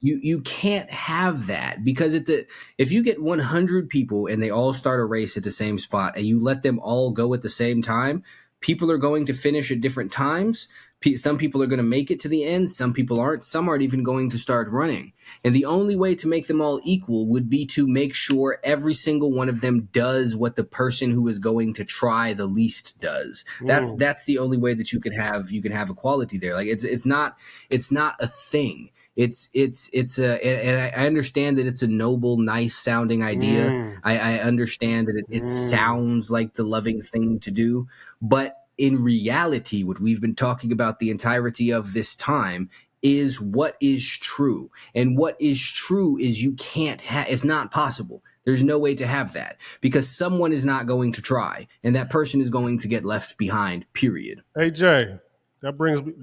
You can't have that, because if you get 100 people and they all start a race at the same spot and you let them all go at the same time, people are going to finish at different times. Some people are going to make it to the end. Some people aren't. Some aren't even going to start running. And the only way to make them all equal would be to make sure every single one of them does what the person who is going to try the least does. That's the only way that you can have equality there. Like, it's not a thing. And I understand that it's a noble, nice sounding idea. I understand that it sounds like the loving thing to do, but in reality, what we've been talking about the entirety of this time is what is true. And what is true is you can't have, it's not possible. There's no way to have that because someone is not going to try and that person is going to get left behind, period. Hey Jay, that brings me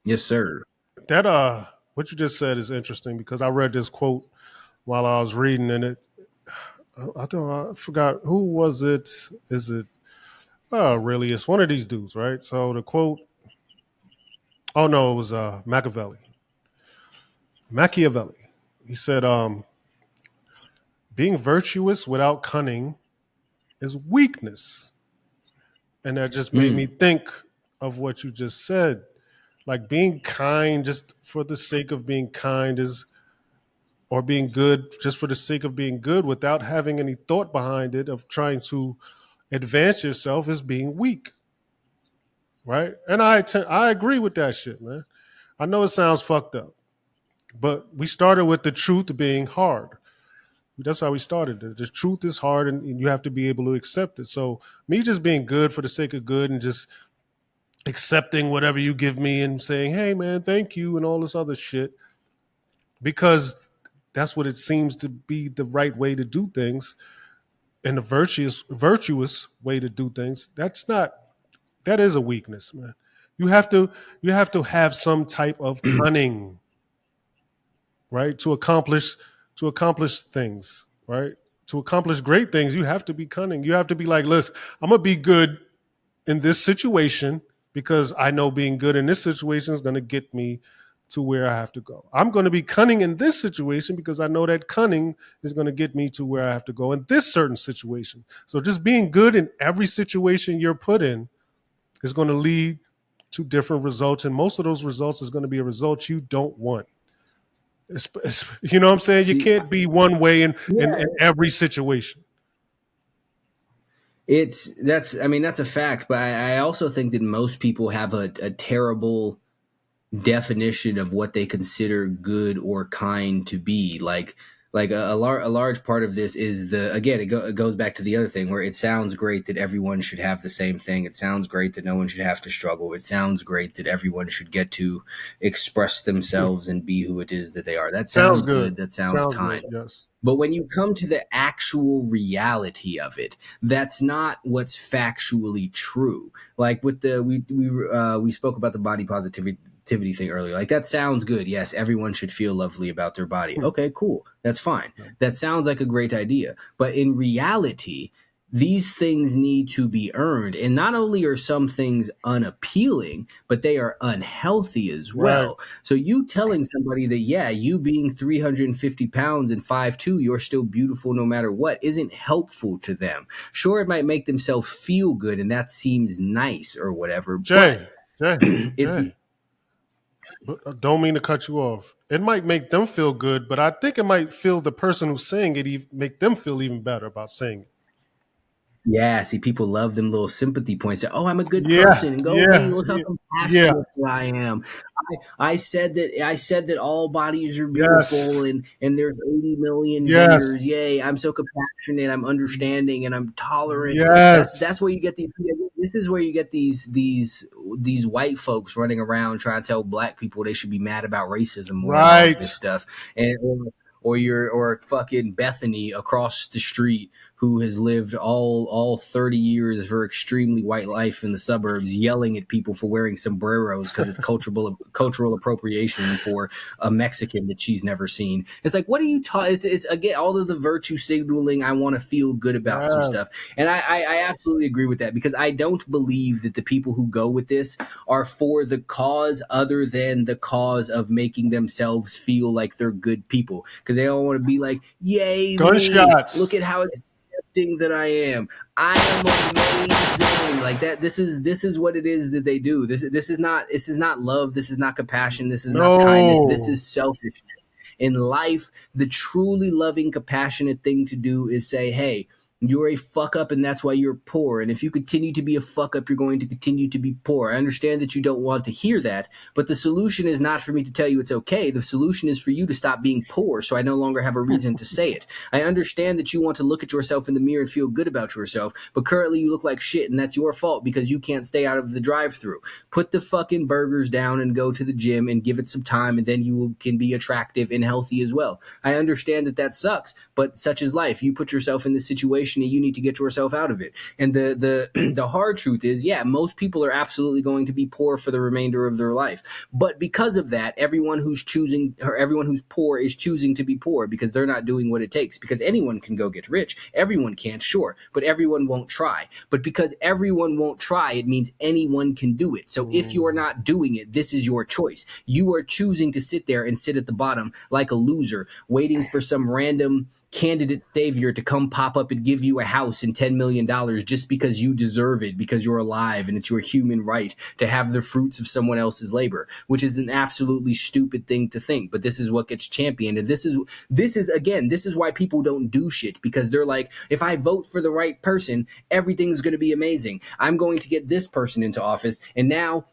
Yes, sir. that what you just said is interesting because I read this quote while I was reading and I forgot who was it. Is it really it's one of these dudes, right? So the quote, oh no, it was Machiavelli. He said, being virtuous without cunning is weakness. And that just made me think of what you just said. Like being kind just for the sake of being kind is, or being good just for the sake of being good without having any thought behind it of trying to advance yourself is being weak. Right? And I agree with that shit, man. I know it sounds fucked up, but we started with the truth being hard. That's how we started. The truth is hard and you have to be able to accept it. So me just being good for the sake of good and just accepting whatever you give me and saying, hey man, thank you and all this other shit, because that's what it seems to be the right way to do things and the virtuous way to do things. That is a weakness, man. You have to have some type of cunning, right? To accomplish things, right? To accomplish great things, you have to be cunning. You have to be like, listen, I'm gonna be good in this situation because I know being good in this situation is gonna get me to where I have to go. I'm gonna be cunning in this situation because I know that cunning is gonna get me to where I have to go in this certain situation. So just being good in every situation you're put in is gonna lead to different results, and most of those results is gonna be a result you don't want. You know what I'm saying? You can't be one way in every situation. That's a fact, but I also think that most people have a terrible definition of what they consider good or kind to be. Like a large part of this is it goes back to the other thing where it sounds great that everyone should have the same thing. It sounds great that no one should have to struggle. It sounds great that everyone should get to express themselves and be who it is that they are. That sounds good. That sounds kind. Good, yes. But when you come to the actual reality of it, that's not what's factually true. Like with we spoke about the body positivity thing earlier. Like that sounds good. Yes, everyone should feel lovely about their body. Okay, cool. That's fine. That sounds like a great idea. But in reality, these things need to be earned. And not only are some things unappealing, but they are unhealthy as well. Right. So you telling somebody that, yeah, you being 350 pounds and 5'2", you're still beautiful no matter what, isn't helpful to them. Sure, it might make themselves feel good and that seems nice or whatever. Jay. Don't mean to cut you off. It might make them feel good, but I think it might feel the person who's saying it make them feel even better about saying it. Yeah, see, people love them little sympathy points. That, oh, I'm a good person, and go, hey, look how compassionate I am. I said that all bodies are beautiful, and there's 80 million genders. Yay! I'm so compassionate. I'm understanding, and I'm tolerant. Yes. That's where you get these. This is where you get these white folks running around trying to tell black people they should be mad about racism or all this stuff, and or fucking Bethany across the street who has lived all 30 years of her extremely white life in the suburbs yelling at people for wearing sombreros because it's cultural appropriation for a Mexican that she's never seen. It's like, what are you talking? It's again, all of the virtue signaling. I want to feel good about some stuff. And I absolutely agree with that because I don't believe that the people who go with this are for the cause other than the cause of making themselves feel like they're good people. Because they all want to be like, yay, gunshots. Look at how accepting that I am. I am amazing. Like that. This is what it is that they do. This is not love. This is not compassion. This is not kindness. This is selfishness. In life, the truly loving, compassionate thing to do is say, hey, You're a fuck up, and that's why you're poor. And if you continue to be a fuck up, you're going to continue to be poor. I understand that you don't want to hear that, but the solution is not for me to tell you it's okay. The solution is for you to stop being poor, so I no longer have a reason to say it. I understand that you want to look at yourself in the mirror and feel good about yourself, but currently you look like shit, and that's your fault because you can't stay out of the drive-thru. Put the fucking burgers down and go to the gym and give it some time, and then you can be attractive and healthy as well. I understand that that sucks, but such is life. You put yourself in this situation and you need to get yourself out of it. And the hard truth is, yeah, most people are absolutely going to be poor for the remainder of their life. But because of that, everyone who's poor is choosing to be poor because they're not doing what it takes. Because anyone can go get rich. Everyone can't, sure, but everyone won't try. But because everyone won't try, it means anyone can do it. So if you're not doing it, this is your choice. You are choosing to sit there and sit at the bottom like a loser, waiting for some random candidate savior to come pop up and give you a house and $10 million just because you deserve it, because you're alive and it's your human right to have the fruits of someone else's labor, which is an absolutely stupid thing to think. But this is what gets championed. And this is why people don't do shit, because they're like, if I vote for the right person, everything's going to be amazing. I'm going to get this person into office, and now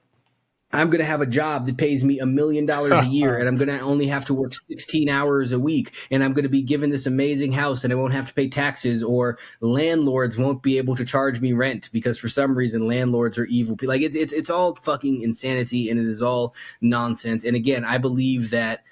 I'm going to have a job that pays me $1 million a year, and I'm going to only have to work 16 hours a week, and I'm going to be given this amazing house, and I won't have to pay taxes, or landlords won't be able to charge me rent because for some reason landlords are evil. Like it's all fucking insanity, and it is all nonsense. And again, I believe that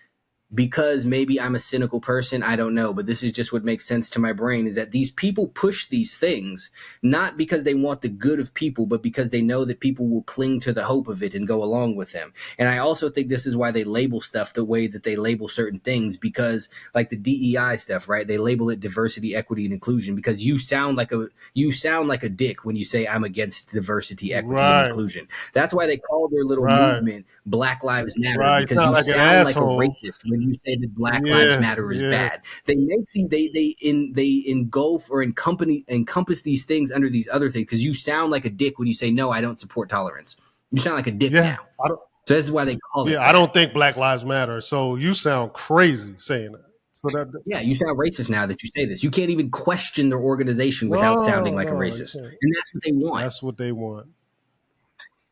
because maybe I'm a cynical person, I don't know, but this is just what makes sense to my brain, is that these people push these things not because they want the good of people, but because they know that people will cling to the hope of it and go along with them. And I also think this is why they label stuff the way that they label certain things, because like the DEI stuff, right? They label it diversity, equity, and inclusion because you sound like a dick when you say I'm against diversity, equity, and inclusion. That's why they call their little movement Black Lives Matter, because you like sound like a racist when you say that Black Lives Matter is bad. They make they engulf or encompass these things under these other things, because you sound like a dick when you say no, I don't support tolerance. You sound like a dick now. So this is why they call it. Yeah, I don't think Black Lives Matter. So you sound crazy saying that. So yeah, you sound racist now that you say this. You can't even question their organization without sounding like a racist, and that's what they want. That's what they want.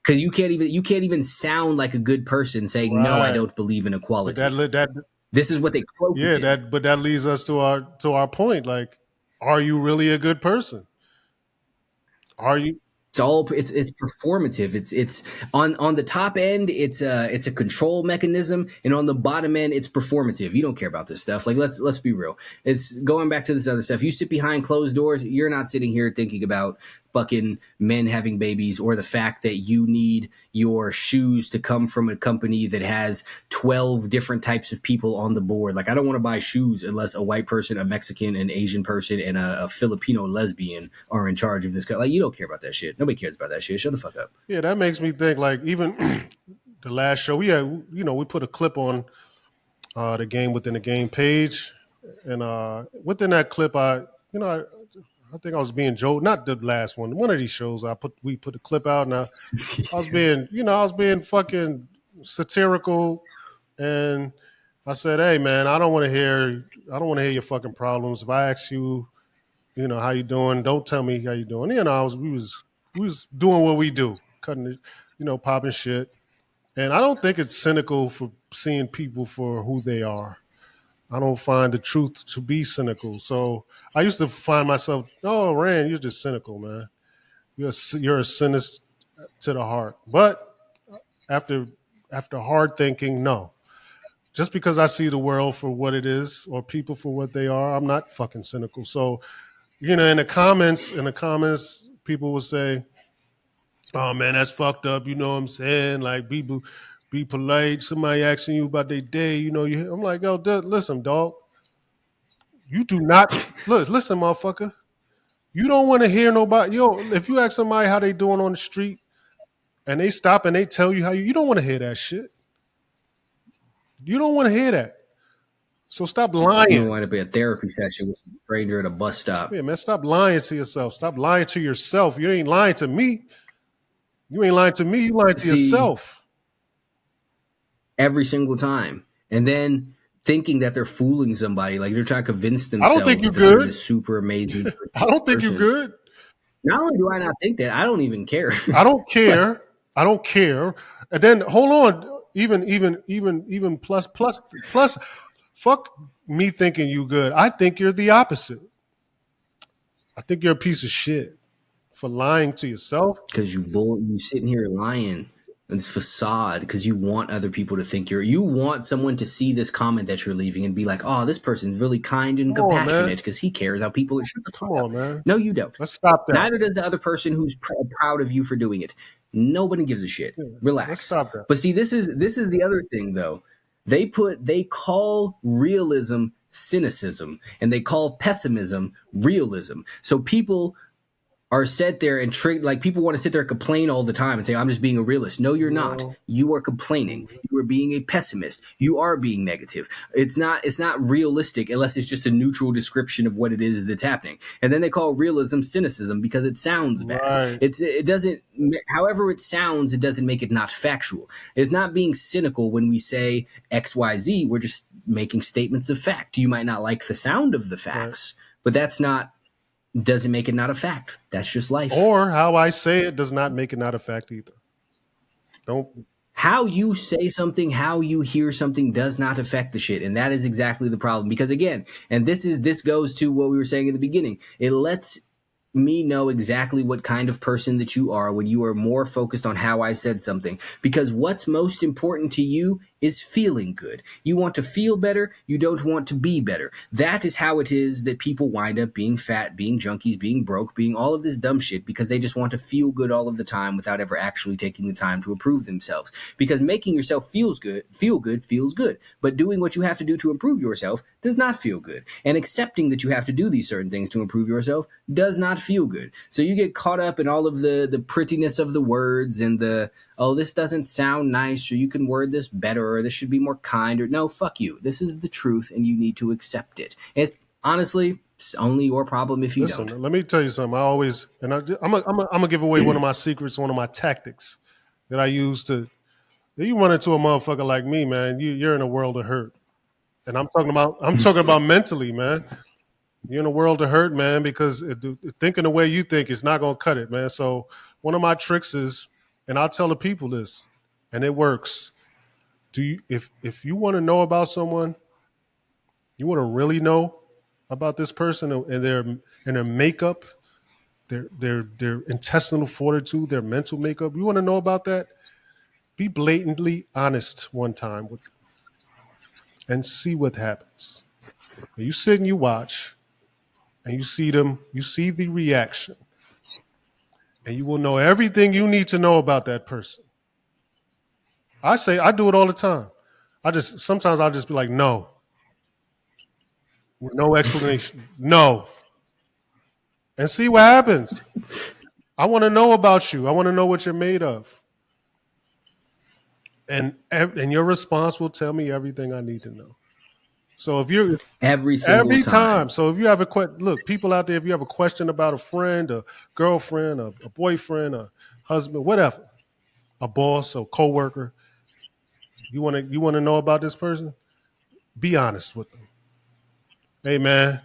Because you can't even sound like a good person saying no, I don't believe in equality. This is what they cloak. Yeah, but that leads us to our point. Like, are you really a good person? Are you? It's performative. It's on the top end, it's a control mechanism, and on the bottom end, it's performative. You don't care about this stuff. Like let's be real. It's going back to this other stuff. You sit behind closed doors. You're not sitting here thinking about fucking men having babies, or the fact that you need your shoes to come from a company that has 12 different types of people on the board. Like, I don't want to buy shoes unless a white person, a Mexican, an Asian person, and a Filipino lesbian are in charge of this. Like, you don't care about that shit. Nobody cares about that shit. Shut the fuck up. Yeah, that makes me think, like, even the last show we had, we put a clip on the Game Within the Game page, and within that clip, I think I was being Joe, not the last one. One of these shows, we put a clip out, and I was being fucking satirical, and I said, "Hey, man, I don't want to hear your fucking problems. If I ask you, how you doing, don't tell me how you doing." We was doing what we do, cutting it, popping shit, and I don't think it's cynical for seeing people for who they are. I don't find the truth to be cynical. So I used to find myself, oh, Rand, you're just cynical, man. You're a cynic to the heart. But after hard thinking, no. Just because I see the world for what it is, or people for what they are, I'm not fucking cynical. So, in the comments, people will say, oh, man, that's fucked up. You know what I'm saying? Like, be polite. Somebody asking you about their day, I'm like, yo, listen, dog. You do not listen, motherfucker. You don't want to hear nobody. If you ask somebody how they doing on the street, and they stop and they tell you how you don't want to hear that shit. You don't want to hear that. So stop lying. You don't want to be a therapy session with a stranger at a bus stop. Yeah, man, stop lying to yourself. Stop lying to yourself. You ain't lying to me. You ain't lying to me. You lying to yourself. Every single time. And then thinking that they're fooling somebody, like they're trying to convince I don't think themselves you're that they're good. this super amazing I don't think you're person. good. Not only do I not think that, I don't even care. I don't care. I don't care. And then hold on. Even plus. Fuck me thinking you good. I think you're the opposite. I think you're a piece of shit for lying to yourself. Because you sitting here lying. It's facade because you want other people to think you want someone to see this comment that you're leaving and be like, oh, this person's really kind and Come on, compassionate man. because he cares how people are. Shut the Come fuck up. on, man. No, you don't. Let's stop that. Neither does the other person who's proud of you for doing it. Nobody gives a shit. Relax. Let's stop that. But see, this is the other thing though. They call realism cynicism and they call pessimism realism. So people are sit there and like people want to sit there and complain all the time and say, I'm just being a realist. No, you're not. You are complaining. You are being a pessimist. You are being negative. It's not realistic unless it's just a neutral description of what it is that's happening. And then they call realism cynicism because it sounds bad. Right. It doesn't, however it sounds, it doesn't make it not factual. It's not being cynical when we say XYZ. We're just making statements of fact. You might not like the sound of the facts, but that's not, doesn't make it not a fact. That's just life. Or how I say it does not make it not a fact either. Don't. How you say something, how you hear something does not affect the shit. And that is exactly the problem. Because again, and this goes to what we were saying in the beginning. It lets me know exactly what kind of person that you are when you are more focused on how I said something. Because what's most important to you is feeling good. You want to feel better. You don't want to be better. That is how it is that people wind up being fat, being junkies, being broke, being all of this dumb shit because they just want to feel good all of the time without ever actually taking the time to improve themselves. Because making yourself feel good feels good. But doing what you have to do to improve yourself does not feel good. And accepting that you have to do these certain things to improve yourself does not feel good. So you get caught up in all of the prettiness of the words and the, oh, this doesn't sound nice, or you can word this better, or this should be more kind, or no, fuck you. This is the truth, and you need to accept it. And it's honestly, it's only your problem if you don't. Let me tell you something. I always, and I'm gonna give away one of my secrets, one of my tactics that I use to. You run into a motherfucker like me, man. You're in a world of hurt, and I'm talking about mentally, man. You're in a world of hurt, man, because thinking the way you think is not gonna cut it, man. So one of my tricks is, and I'll tell the people this, and it works. If you want to know about someone, you want to really know about this person and their makeup, their intestinal fortitude, their mental makeup. You want to know about that? Be blatantly honest one time with them and see what happens. And you sit and you watch, and you see them. You see the reaction, and you will know everything you need to know about that person. I do it all the time. Sometimes I'll just be like, no. With no explanation. No. And see what happens. I want to know about you. I want to know what you're made of. And your response will tell me everything I need to know. So if you're every time. So if you have people out there, if you have a question about a friend, a girlfriend, a boyfriend, a husband, whatever, a boss, a coworker, you want to know about this person? Be honest with them. Hey man,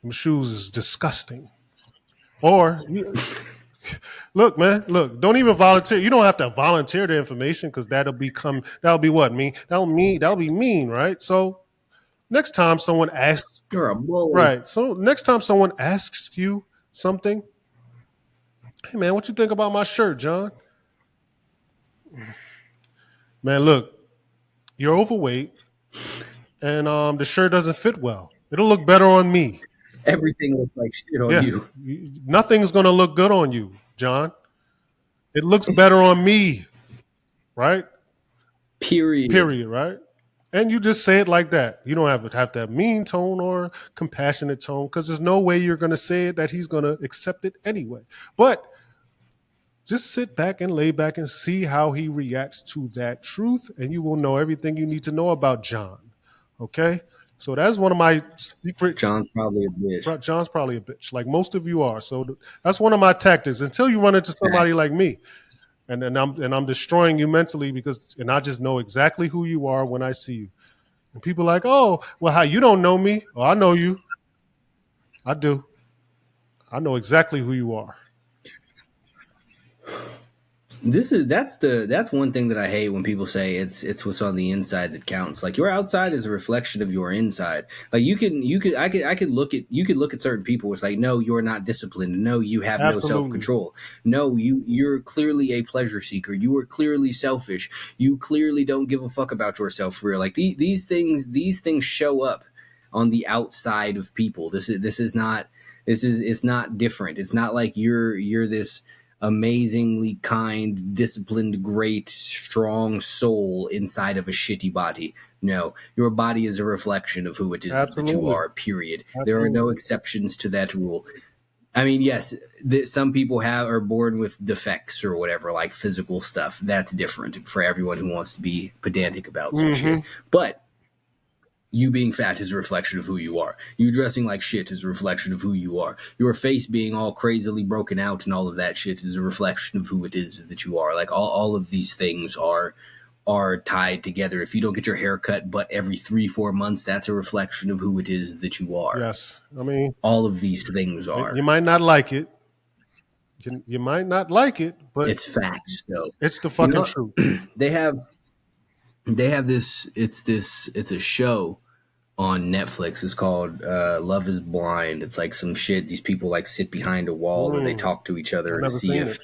them shoes is disgusting. Or look, man, don't even volunteer. You don't have to volunteer the information because that'll be what? Mean? That'll be mean, right? So next time someone asks, you're a bully. Right. So next time someone asks you something, hey man, what you think about my shirt, John? Man, look, you're overweight, and the shirt doesn't fit well. It'll look better on me. Everything looks like shit on you. Nothing's going to look good on you, John. It looks better on me, right? Period, right? And you just say it like that. You don't have to have mean tone or compassionate tone because there's no way you're going to say it that he's going to accept it anyway. But just sit back and lay back and see how he reacts to that truth, and you will know everything you need to know about John. Okay? So that's one of my secret. John's probably a bitch. John's probably a bitch, like most of you are. So that's one of my tactics until you run into somebody like me, and I'm destroying you mentally and I just know exactly who you are when I see you. And people are like, oh, well, how you don't know me? Oh, I know you. I do. I know exactly who you are. That's one thing that I hate when people say it's what's on the inside that counts. Like your outside is a reflection of your inside. Like I could look at you could look at certain people. It's like, no, you're not disciplined. No, you have no self Absolutely. control. No, you're clearly a pleasure seeker. You are clearly selfish. You clearly don't give a fuck about yourself for real. Like these things show up on the outside of people. It's not different. It's not like you're this amazingly kind, disciplined, great, strong soul inside of a shitty body. No, your body is a reflection of who it is that you Absolutely. are, period. There are no Absolutely. exceptions to that rule. I mean, yes, some people are born with defects or whatever, like physical stuff. That's different for everyone who wants to be pedantic about some shit. But you being fat is a reflection of who you are. You dressing like shit is a reflection of who you are. Your face being all crazily broken out and all of that shit is a reflection of who it is that you are. Like all of these things are tied together. If you don't get your hair cut but every 3-4 months, that's a reflection of who it is that you are. Yes. I mean, All of these things are. you might not like it. You might not like it, but It's facts though. it's the You fucking know, truth. they have it's a show on Netflix. It's called Love is Blind. It's like some shit. These people like sit behind a wall and they talk to each other I've and never see seen if it.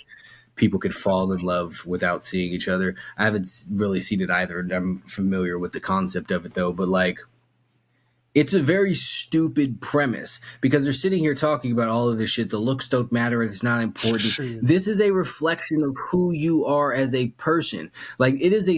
people could fall in love without seeing each other. I haven't really seen it either. I'm familiar with the concept of it though, but like it's a very stupid premise because they're sitting here talking about all of this shit. The looks don't matter. It's not important. Shit. This is a reflection of who you are as a person. Like it is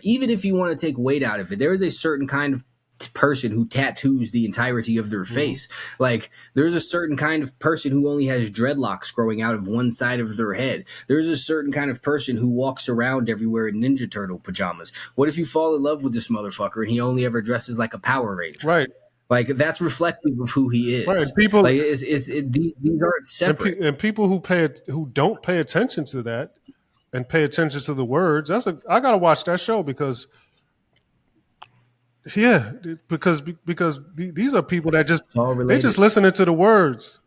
even if you want to take weight out of it, there is a certain kind of person who tattoos the entirety of their face. Like there's a certain kind of person who only has dreadlocks growing out of one side of their head. There's a certain kind of person who walks around everywhere in Ninja Turtle pajamas. What if you fall in love with this motherfucker and he only ever dresses like a Power Ranger? Right. Like that's reflective of who he is. Right. And people Like these aren't separate. and people who don't pay attention to that and pay attention to the words. I gotta watch that show because because these are people that It's all they related. just listening to the words.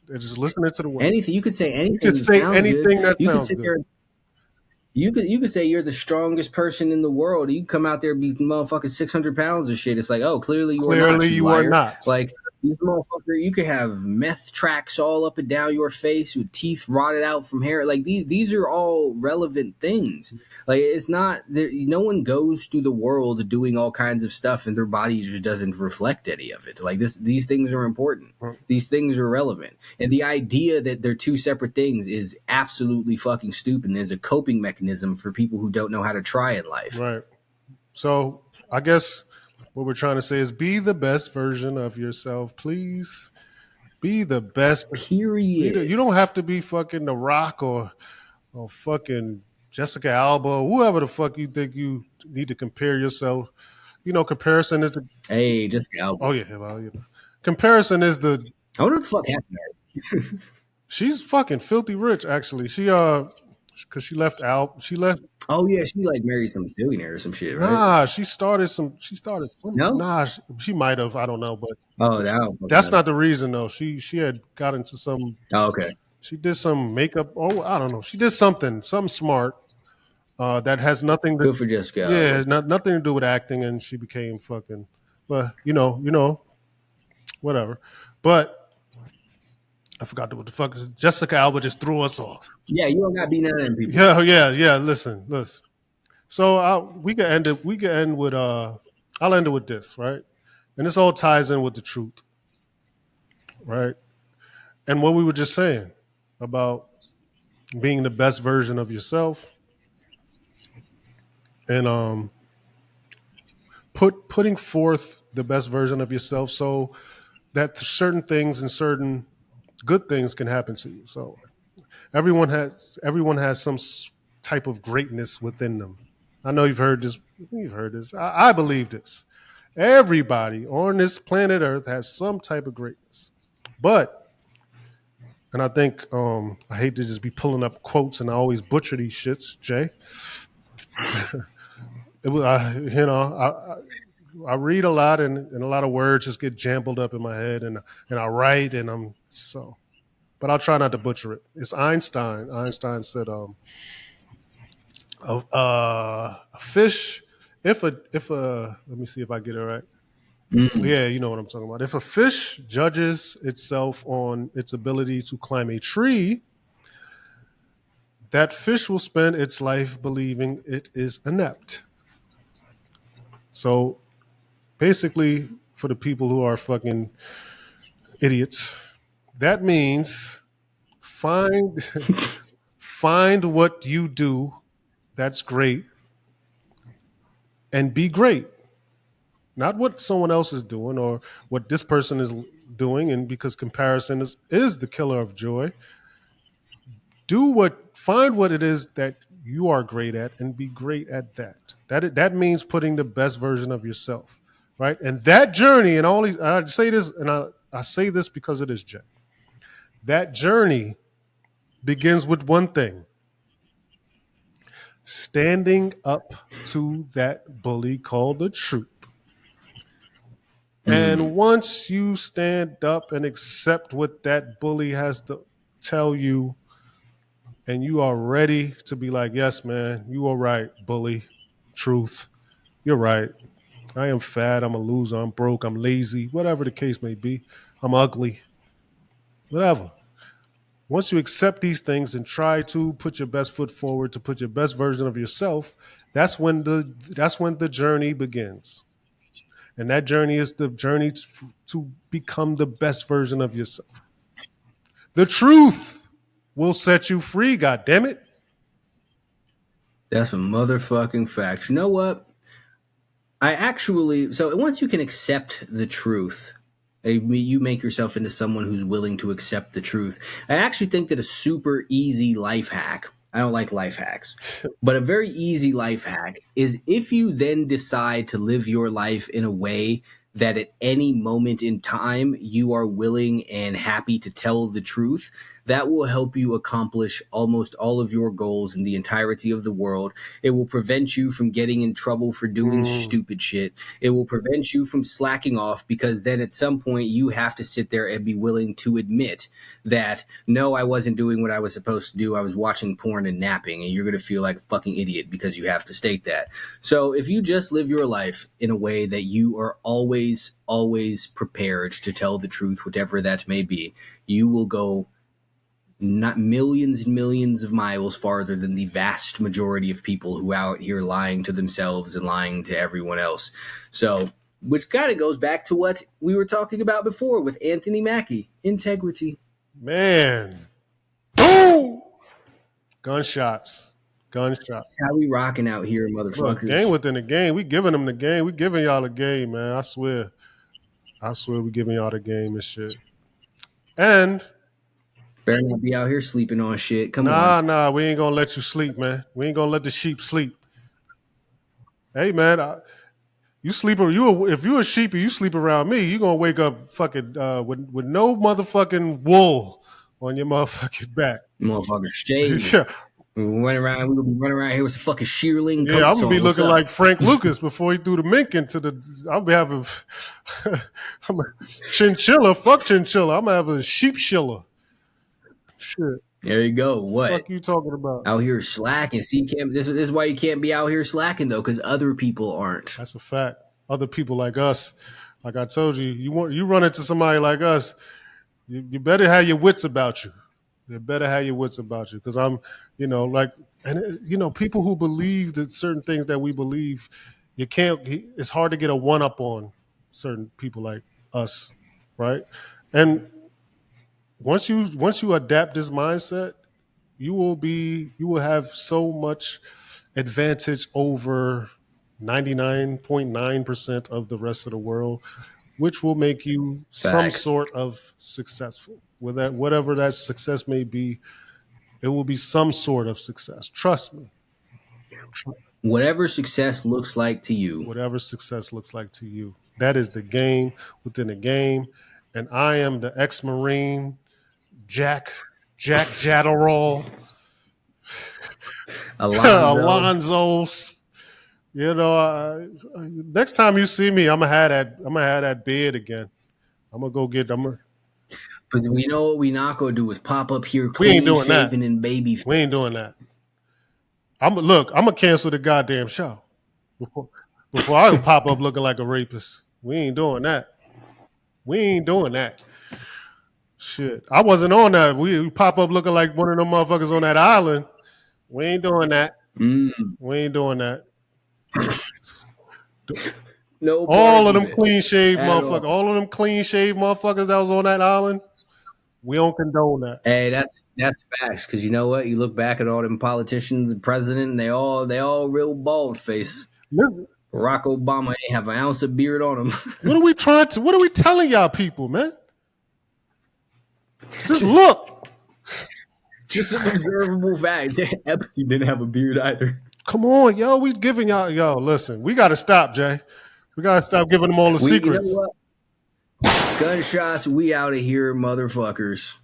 They're just listening to the words. Anything you could say, anything. You could that say sounds anything good. that You could sounds sit good. there. You could say you're the strongest person in the world. You come out there and be motherfucking 600 pounds of shit. It's like, oh, clearly you are not. Clearly, you are liar. not. Like these motherfucker, you could have meth tracks all up and down your face with teeth rotted out from hair. Like these are all relevant things. Like it's not there. No one goes through the world doing all kinds of stuff, and their body just doesn't reflect any of it. Like these things are important. These things are relevant, and the idea that they're two separate things is absolutely fucking stupid. And is a coping mechanism for people who don't know how to try in life. Right. So I guess what we're trying to say is be the best version of yourself, please. Be the best. Period. You don't have to be fucking The Rock or fucking Jessica Alba or whoever the fuck you think you need to compare yourself. You know, comparison is the. Hey, Jessica Alba. Oh yeah, well, you know, comparison is the. I wonder what the fuck happened there. She's fucking filthy rich, actually. Because she left out. She left. Oh yeah, she like married some billionaire or some shit, right? Nah, she started some. No? Nah, she might have. I don't know, but Oh, no. that's not the reason though. She had got into some. Oh, okay. She did some makeup. Oh, I don't know. She did something smart that has nothing to. Good for Jessica Alba. Yeah, nothing to do with acting, and she became fucking. But you know, whatever. But I forgot what the fuck. Jessica Alba just threw us off. Yeah, you don't got to be none of them people. Yeah. Listen. So we can end it. We can end with. I'll end it with this, right? And this all ties in with the truth, right? And what we were just saying about being the best version of yourself, and putting forth the best version of yourself, so that certain things and certain good things can happen to you. So everyone has some type of greatness within them. I know you've heard this. I believe this. Everybody on this planet Earth has some type of greatness. But, and I think I hate to just be pulling up quotes and I always butcher these shits, Jay. I read a lot, and a lot of words just get jumbled up in my head, and I write, and I'm so. But I'll try not to butcher it. It's Einstein. Einstein said, a fish, if a let me see if I get it right. Yeah, you know what I'm talking about. If a fish judges itself on its ability to climb a tree, that fish will spend its life believing it is inept. So basically, for the people who are fucking idiots, that means find find what you do that's great and be great. Not what someone else is doing or what this person is doing, and because comparison is the killer of joy. Find what it is that you are great at and be great at that. That means putting the best version of yourself, right? And that journey, and all these, I say this, and I say this because it is Jack. That journey begins with one thing: standing up to that bully called the truth. And once you stand up and accept what that bully has to tell you, and you are ready to be like, yes, man, you are right, bully, truth. You're right. I am fat. I'm a loser. I'm broke. I'm lazy. Whatever the case may be. I'm ugly. Whatever. Once you accept these things and try to put your best foot forward, to put your best version of yourself, that's when the journey begins. And that journey is the journey to become the best version of yourself. The truth will set you free, God damn it. That's a motherfucking fact. You know what? So once you can accept the truth, you make yourself into someone who's willing to accept the truth. I actually think that a super easy life hack, I don't like life hacks, but a very easy life hack is if you then decide to live your life in a way that at any moment in time you are willing and happy to tell the truth, that will help you accomplish almost all of your goals in the entirety of the world. It will prevent you from getting in trouble for doing stupid shit. It will prevent you from slacking off, because then at some point you have to sit there and be willing to admit that, no, I wasn't doing what I was supposed to do. I was watching porn and napping, and you're going to feel like a fucking idiot because you have to state that. So if you just live your life in a way that you are always prepared to tell the truth, whatever that may be, you will go not millions and millions of miles farther than the vast majority of people who are out here lying to themselves and lying to everyone else. So, which kind of goes back to what we were talking about before with Anthony Mackie, integrity. Man. Boom! Gunshots. That's how we rocking out here, motherfuckers. Look, game within the game. We giving them the game. We giving y'all the game, man. I swear we giving y'all the game and shit. And better not be out here sleeping on shit. Come on. Nah, we ain't gonna let you sleep, man. We ain't gonna let the sheep sleep. Hey, man, you sleep. If you a sheep and you sleep around me, you gonna wake up fucking with no motherfucking wool on your motherfucking back. Motherfucker, shade. Yeah. We're gonna be running around here with some fucking shearling. Yeah, I'm gonna be looking like Frank Lucas before he threw the mink into the. I'll be having I'm a chinchilla. Fuck chinchilla. I'm gonna have a sheep shiller. Shit. There you go. What? Fuck you talking about? Out here slacking. See, this is why you can't be out here slacking though, because other people aren't. That's a fact. Other people like us, like I told you, you run into somebody like us, you better have your wits about you. You better have your wits about you, because I'm, people who believe that certain things that we believe, you can't. It's hard to get a one up on certain people like us, right? And once you adapt this mindset, you will have so much advantage over 99.9% of the rest of the world, which will make you some sort of successful. With that, whatever that success may be, it will be some sort of success. Trust me. Whatever success looks like to you. Whatever success looks like to you. That is the game within the game. And I am the ex-Marine, Jack Jadderall, Alonzo You know, next time you see me, I'm gonna have that. I'm gonna have that beard again. I'm gonna go get. But we know what we not gonna do is pop up here We ain't clean doing that. shaven and baby. We ain't doing that. I'm gonna cancel the goddamn show before I pop up looking like a rapist. We ain't doing that. We ain't doing that. Shit, I wasn't on that. We pop up looking like one of them motherfuckers on that island. We ain't doing that. We ain't doing that. No, all of them clean shaved motherfuckers. All of them clean shaved motherfuckers that was on that island. We don't condone that. Hey, that's facts. Because you know what? You look back at all them politicians and president, and they all real bald face. Listen, Barack Obama ain't have an ounce of beard on him. What are we telling y'all people, man? Just look. Just an observable fact. Epstein didn't have a beard either. Come on, yo. We giving y'all, listen, we got to stop, Jay. We got to stop giving them all the secrets. You know what? Gunshots, we out of here, motherfuckers.